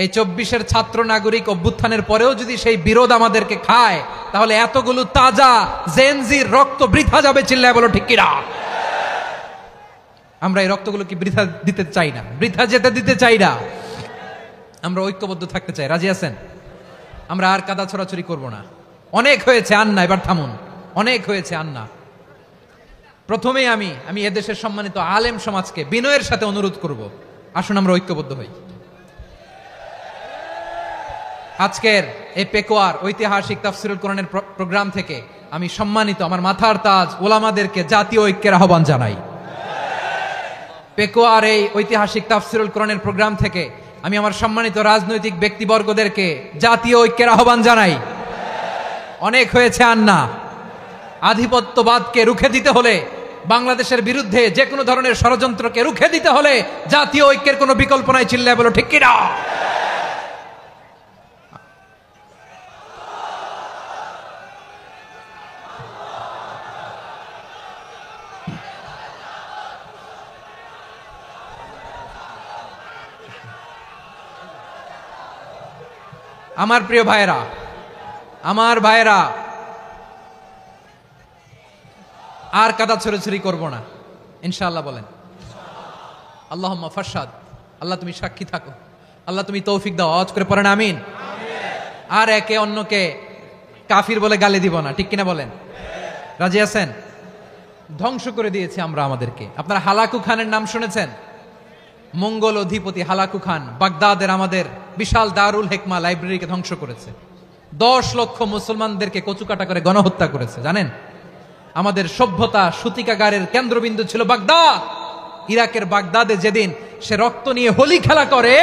এই 24-এর ছাত্র নাগরিক অভ্যুত্থানের পরেও যদি সেই বিরোধ আমাদেরকে খায়, তাহলে এতগুলো তাজা জেনজির রক্ত বৃথা যাবে। চিল্লায় বলো ঠিক কিনা? আমরা এই রক্তগুলো কি বৃথা দিতে চাই না, বৃথা যেতে দিতে চাই না। আমরা ঐক্যবদ্ধ থাকতে চাই। রাজি আছেন? আমরা আর কাদা ছড়াছড়ি করব না। অনেক হয়েছে আন্না, এবার থামুন। অনেক হয়েছে আন্না। প্রথমেই আমি এদেশের সম্মানিত আলেম সমাজকে বিনয়ের সাথে অনুরোধ করব, আসুন আমরা ঐক্যবদ্ধ হই। আজকের এই পেকুয়ার ঐতিহাসিক তাফসিরুল কোরআনের প্রোগ্রাম থেকে আমি সম্মানিত আমার মাথার তাজ ওলামাদেরকে জাতীয় ঐক্যের আহ্বান জানাই। পেকুয়ার এই ঐতিহাসিক তাফসিরুল কোরআনের প্রোগ্রাম থেকে আমি আমার সম্মানিত রাজনৈতিক ব্যক্তিবর্গদেরকে জাতীয় ঐক্যের আহ্বান জানাই। অনেক হয়েছে আন্না। আধিপত্যবাদকে রুখে দিতে হলে, বাংলাদেশের বিরুদ্ধে যে কোনো ধরনের ষড়যন্ত্রকে রুখে দিতে হলে জাতীয় ঐক্যের কোনো বিকল্প নাই। চিল্লায় বলো ঠিক কিনা? আমার প্রিয় ভাইরা, আমার ভাইরা, আর কাদা ছড়াছড়ি করব না ইনশাআল্লাহ। বলেন আল্লাহুম্মা ফাশহাদ। আল্লাহ তুমি সাক্ষী থাকো, আল্লাহ তুমি তৌফিক দাও। আওয়াজ করে পড়েন আমিন। আর একে অন্যকে কাফির বলে গালি দিব না, ঠিক কিনা বলেন? রাজি আছেন? ধ্বংস করে দিয়েছি আমরা আমাদেরকে। আপনারা হালাকু খানের নাম শুনেছেন? মঙ্গল অধিপতি হালাকু খান বাগদাদের আমাদের বিশাল দারুল হেকমা লাইব্রেরিকে ধ্বংস করেছে। 10 লক্ষ মুসলমানদেরকে কচুকাটা করে গণহত্যা করেছে। জানেন, আমাদের সভ্যতা সূতিকাগারের কেন্দ্রবিন্দু ছিল বাগদাদ। ইরাকের বাগদাদে যেদিন সে রক্ত নিয়ে হোলি খেলা করে,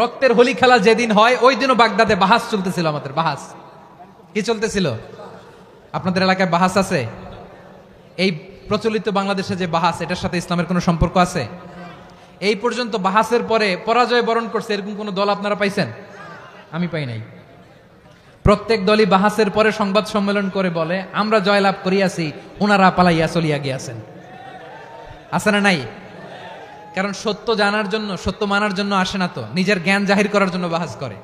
রক্তের হোলি খেলা যেদিন হয়, ওই দিনও বাগদাদে বাহাস চলতেছিল। আমাদের বাহাস কি চলতেছিল? আপনাদের এলাকায় বাহাস আছে? এই প্রচলিত বাংলাদেশে যে বাহাস, এটার সাথে ইসলামের কোনো সম্পর্ক আছে? এই পর্যন্ত বাহাসের পরে পরাজয় বরণ করছে এরকম কোন দল আপনারা পাইছেন? আমি পাই নাই। প্রত্যেক দলই বাহাসের পরে সংবাদ সম্মেলন করে বলে, আমরা জয়লাভ করিয়াছি, ওনারা পালাইয়া চলিয়া গিয়াছেন। আছে না নাই? কারণ সত্য জানার জন্য, সত্য মানার জন্য আসে না তো, নিজের জ্ঞান জাহির করার জন্য বাহাস করে।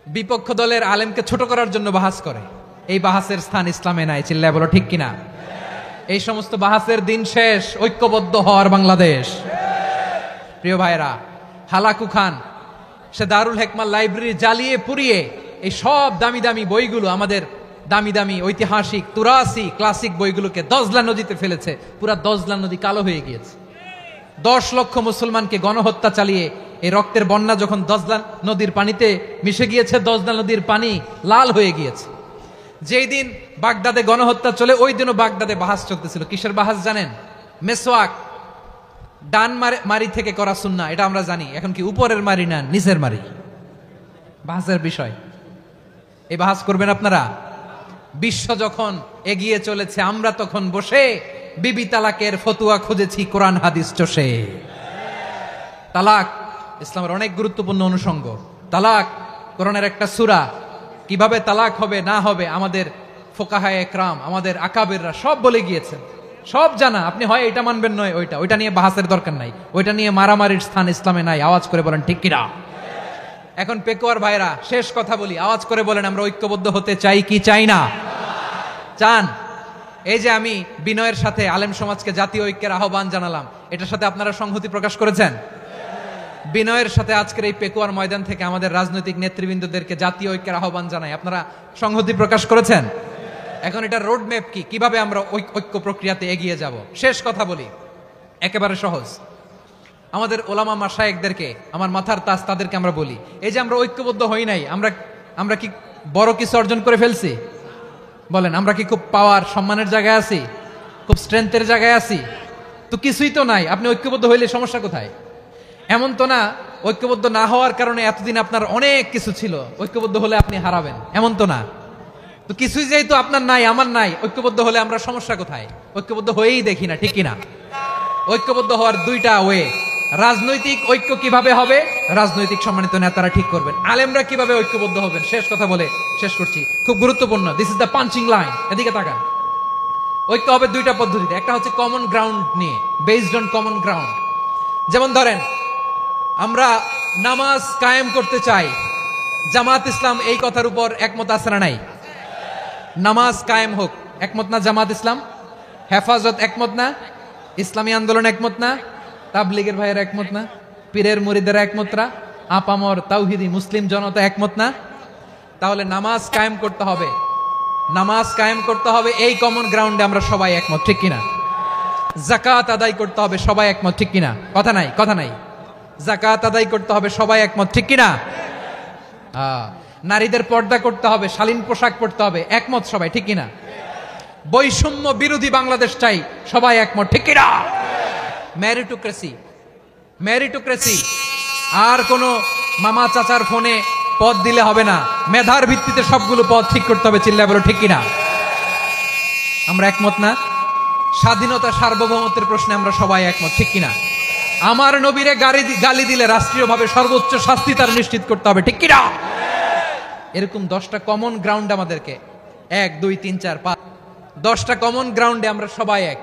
বিপক্ষ দলের আলেমকে ছোট করার জন্য বাহাস করে। এই বাহাসের স্থান ইসলামে নাই। চিল্লায় বলো ঠিক কিনা? এই সমস্ত বাহাসের দিন শেষ। ঐক্যবদ্ধ হওয়ার বাংলাদেশ। প্রিয় ভাইরা, হালাকু খান সে দারুল হেকমা লাইব্রেরি জ্বালিয়ে পুড়িয়ে এই সব দামি দামি বইগুলো, আমাদের দামি দামি ঐতিহাসিক তুরাসি ক্লাসিক বইগুলোকে দজলা নদীতে ফেলেছে। পুরা দজলা নদী কালো হয়ে গিয়েছে। 10 লক্ষ মুসলমানকে গণহত্যা চালিয়ে এই রক্তের বন্যা যখন দজলা নদীর পানিতে মিশে গিয়েছে, দজলা নদীর পানি লাল হয়ে গিয়েছে। যেই দিন বাগদাদে গণহত্যা চলে, ওই দিনও বাগদাদে বাহাস চলতেছিল। কিসের বাহাস জানেন? মেসওয়াক, ডান মারি থেকে করা সুন্নাহ, এটা আমরা জানি। এখন কি উপরের মারি না নিচের মারি? বাহাসের বিষয়। এই বাহাস করবেন আপনারা? বিশ্ব যখন এগিয়ে চলেছে, আমরা তখন বসে বিবি তালাকের ফতুয়া খুঁজেছি কোরআন হাদিস চষে। তালাক ইসলামের অনেক গুরুত্বপূর্ণ অনুষঙ্গ। তালাক কোরআনের একটা সূরা। কিভাবে তালাক হবে না হবে আমাদের ফোকাহায়ে একরাম, আমাদের আকাবেররা সব বলে গিয়েছেন, সব জানা। আপনি হয় এটা মানবেন, নয় ওইটা। ওইটা নিয়ে বাহাসের দরকার নাই, ওইটা নিয়ে মারামারির স্থান ইসলামে নাই। আওয়াজ করে বলেন ঠিক কিনা? এখন পেকুয়ার ভাইরা, শেষ কথা বলি, আওয়াজ করে বলেন আমরা ঐক্যবদ্ধ হতে চাই কি চাই না? চান? এই যে আমি বিনয়ের সাথে আলেম সমাজকে জাতীয় ঐক্যের আহ্বান জানালাম, এটার সাথে আপনারা সংহতি প্রকাশ করেছেন? বিনয়ের সাথে আজকের এই পেকুয়ার ময়দান থেকে আমাদের রাজনৈতিক নেতৃবৃন্দদেরকে জাতীয় ঐক্যের আহ্বান জানাই, আপনারা সংহতি প্রকাশ করেছেন? এখন এটা রোড ম্যাপ কি, কিভাবে আমরা ঐক্য প্রক্রিয়াতে এগিয়ে যাব? শেষ কথা বলি, একেবারে সহজ। আমাদের ওলামা মাশায়েখদেরকে, আমার মাথার তাজ তাদেরকে আমরা বলি, এই যে আমরা ঐক্যবদ্ধ হই নাই, আমরা কি বড় কিছু অর্জন করে ফেলছি? বলেন, আমরা কি খুব পাওয়ার সম্মানের জায়গায় আছি? খুব স্ট্রেংথের জায়গায় আছি, তো কিছুই তো নাই, আপনি ঐক্যবদ্ধ হইলে সমস্যা কোথায়? এমন তো না ঐক্যবদ্ধ না হওয়ার কারণে এতদিন আপনার অনেক কিছু ছিল, ঐক্যবদ্ধ হলে আপনি হারাবেন, এমন তো না। তো কিছুই যেহেতু আপনার নাই, আমার নাই, ঐক্যবদ্ধ হলে আমরা সমস্যা কোথায়? ঐক্যবদ্ধ হয়েই দেখি না, ঠিক কিনা? ঐক্যবদ্ধ হওয়ার দুইটা ওয়ে। রাজনৈতিক ঐক্য কিভাবে হবে? রাজনৈতিক সম্মানিত নেতারা ঠিক করবেন। আলেমরা কিভাবে ঐক্যবদ্ধ হবেন? শেষ কথা বলে শেষ করছি, খুব গুরুত্বপূর্ণ, this is the punching line. এদিকে তাকান। ঐক্য হবে দুইটা পদ্ধতিতে। একটা হচ্ছে কমন গ্রাউন্ড নিয়ে, বেসড অন কমন গ্রাউন্ড। যেমন ধরেন, আমরা নামাজ কায়েম করতে চাই, জামাত ইসলাম এই কথার উপর একমত আছে না নাই? নামাজ কায়েম হোক, একমত না জামাত ইসলাম? হেফাজত একমত না? ইসলামী আন্দোলন একমত না? তাবলীগের ভাইয়েরা একমত না? পীরের মুরিদেরা একমত না? আপামর তাওহিদি মুসলিম জনতা একমত না? তাহলে নামাজ কায়েম করতে হবে, নামাজ কায়েম করতে হবে এই কমন গ্রাউন্ডে আমরা সবাই একমত, ঠিক কিনা? যাকাত আদায় করতে হবে, সবাই একমত, ঠিক কিনা? কথা নাই, কথা নাই। যাকাত আদায় করতে হবে, সবাই একমত, ঠিক কিনা? নারীদের পর্দা করতে হবে, শালীন পোশাক পরতে হবে, একমত সবাই, ঠিক কিনা? বৈষম্য বিরোধী বাংলাদেশ চাই, সবাই একমত, ঠিক কিনা? মেরিটোক্রেসি, মেরিটোক্রেসি, আর কোন মামা চাচার ফোনে পদ দিলে হবে না, মেধার ভিত্তিতে সবগুলো পদ ঠিক করতে হবে, চিল্লায় বলো ঠিক কিনা? আমরা একমত না? স্বাধীনতা সার্বভৌমত্বের প্রশ্নে আমরা সবাই একমত, ঠিক কিনা? আমার নবীরে গালি দিলে রাষ্ট্রীয়ভাবে সর্বোচ্চ শাস্তি তার নিশ্চিত করতে হবে, ঠিক কিনা? এরকম 10টা কমন গ্রাউন্ড আমাদেরকে, 1 2 3 4 5, 10টা কমন গ্রাউন্ডে আমরা সবাই এক।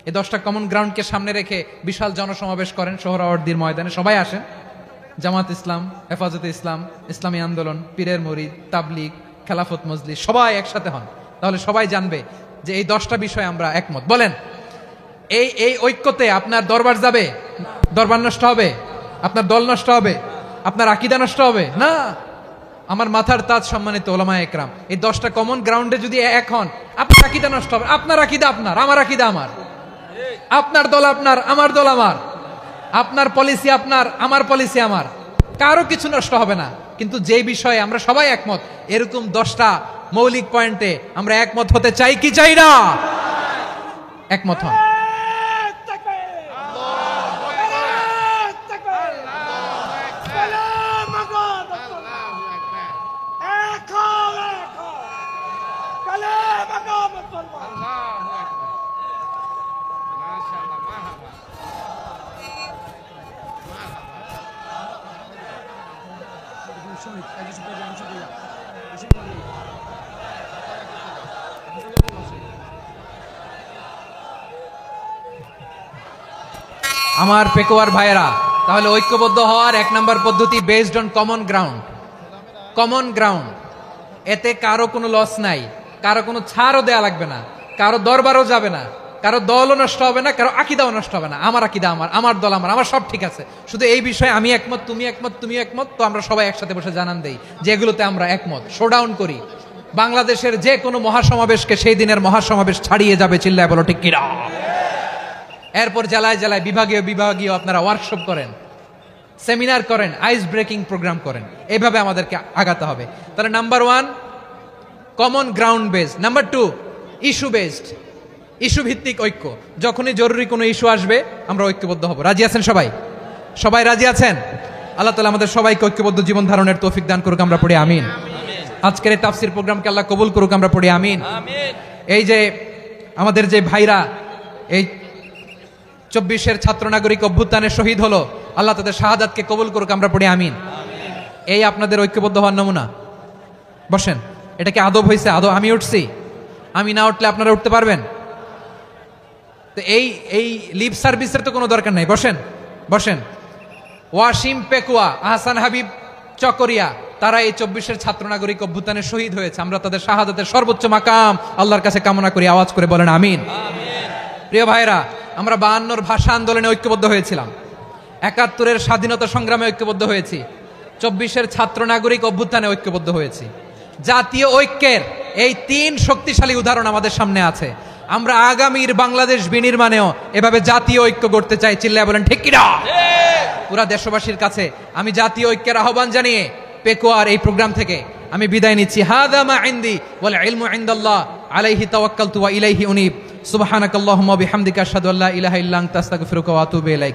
এই 10টা কমন গ্রাউন্ডকে সামনে রেখে বিশাল জনসমাবেশ করেন সোহরাওয়ার্দীর ময়দানে, সবাই আসেন। জামাত ইসলাম, হেফাজতে ইসলাম, ইসলামী আন্দোলন, পীরের মুরিদ, তাবলীগ, খেলাফত মজলিস, সবাই একসাথে হন, তাহলে সবাই জানবে যে এই 10টা বিষয়ে আমরা একমত। বলেন, এই ঐক্যতে আপনার দরবার যাবে? দরবার নষ্ট হবে? আপনার দল নষ্ট হবে? আপনার আকীদা নষ্ট হবে না? আমার মাথার তাজ সম্মানিত ওলামায়ে একরাম, এই 10টা কমন গ্রাউন্ডে যদি এক হন, আপনার আকীদা নষ্ট হবে? আপনার আকীদা আপনার, আমার আকীদা আমার, আপনার দল আপনার, আমার দল আমার, আপনার পলিসি আপনার, আমার পলিসি আমার, কারো কিছু নষ্ট হবে না। কিন্তু যে বিষয়ে আমরা সবাই একমত, এরকম 10টা মৌলিক পয়েন্টে আমরা একমত হতে চাই কি চাই না? একমত হন। আমার পেকুয়ার ভাইয়েরা, তাহলে ঐক্যবদ্ধ হওয়ার 1 নম্বর পদ্ধতি based on common ground. Common ground, এতে কারো কোনো লস নাই, কারো কোনো ছাড়ও দেয়া লাগবে না, কারো দরবারও যাবে না, কারো দলও নষ্ট হবে না, কারো আকীদাও নষ্ট হবে না। আমার আকীদা আমার, আমার দল আমার, আমার সব ঠিক আছে। শুধু এই বিষয়ে আমি একমত, তুমি একমত, তুমি একমত, তো আমরা সবাই একসাথে বসে জানান দেই যে এগুলোতে আমরা একমত, শোডাউন করি। বাংলাদেশের যে কোনো মহাসমাবেশকে সেই দিনের মহাসমাবেশ ছাড়িয়ে যাবে, চিল্লায় বলো ঠিক কিনা? এরপর জেলায় জেলায় বিভাগীয় আপনারা ওয়ার্কশপ করেন, সেমিনার করেন, আইস ব্রেকিং প্রোগ্রাম করেন, এইভাবে আমাদেরকে আগাতে হবে। তাহলে number 1 common ground based, number 2 issue based, issue ভিত্তিক ঐক্য। যখনই জরুরি কোনো ইস্যু আসবে আমরা ঐক্যবদ্ধ হব। রাজি আছেন সবাই? সবাই রাজি আছেন? আল্লাহ তাআলা আমাদের সবাইকে ঐক্যবদ্ধ জীবন ধারণের তৌফিক দান করুক, আমরা পড়ি আমিন। আজকের এই তাফসীর প্রোগ্রামকে আল্লাহ কবুল করুক, আমরা পড়ি আমিন। এই যে আমাদের যে ভাইরা এই 24-এর ছাত্র নাগরিক অভ্যুত্থানে শহীদ হলো, আল্লাহ তাদের শাহাদাতকে কবুল করুক, আমরা পড়ি আমিন। এই আপনাদের ঐক্যবদ্ধ হওয়ার নমুনা। বসেন, এটা কি আদব হয়েছে? আদব? আমি উঠছি, আমি না উঠলে আপনারা উঠতে পারবেন? তো এই লিপ সার্ভিসের তো কোনো দরকার নাই। বসেন, বসেন। ওয়াসিম পেকুয়া, আহসান হাবিব চকরিয়া, তারা এই 24-এর ছাত্র নাগরিক অভ্যুত্থানে শহীদ হয়েছে। আমরা তাদের শাহাদাতের সর্বোচ্চ মাকাম আল্লাহর কাছে কামনা করি, আওয়াজ করে বলেন আমিন। প্রিয় ভাইরা, আমরা 52-র ভাষা আন্দোলনে ঐক্যবদ্ধ হয়েছিলাম, 71-এর স্বাধীনতা সংগ্রামে ঐক্যবদ্ধ হয়েছি, 24-এর ছাত্র নাগরিক অভ্যুত্থানে ঐক্যবদ্ধ হয়েছি। জাতীয় ঐক্যের এই 3 শক্তিশালী উদাহরণ আমাদের সামনে আছে। আমরা আগামীর বাংলাদেশ বিনির্মাণেও এভাবে জাতীয় ঐক্য করতে চাই, চিল্লায় বলেন ঠিক কিনা? পুরা দেশবাসীর কাছে আমি জাতীয় ঐক্যের আহ্বান জানিয়ে পেকুয়ার এই প্রোগ্রাম থেকে আমি বিদায় নিচ্ছি। হাদা মা ইনদি ওয়াল ইলমু ইনদাল্লাহ আলাইহি তাওয়াক্কালতু ওয়া ইলাইহি উনীব। সুবহানাকাল্লাহুম্মা বিহামদিকা আশহাদু আল্লা ইলাহা ইল্লা আনতা আস্তাগফিরুকা ওয়া আতুবু ইলাইক।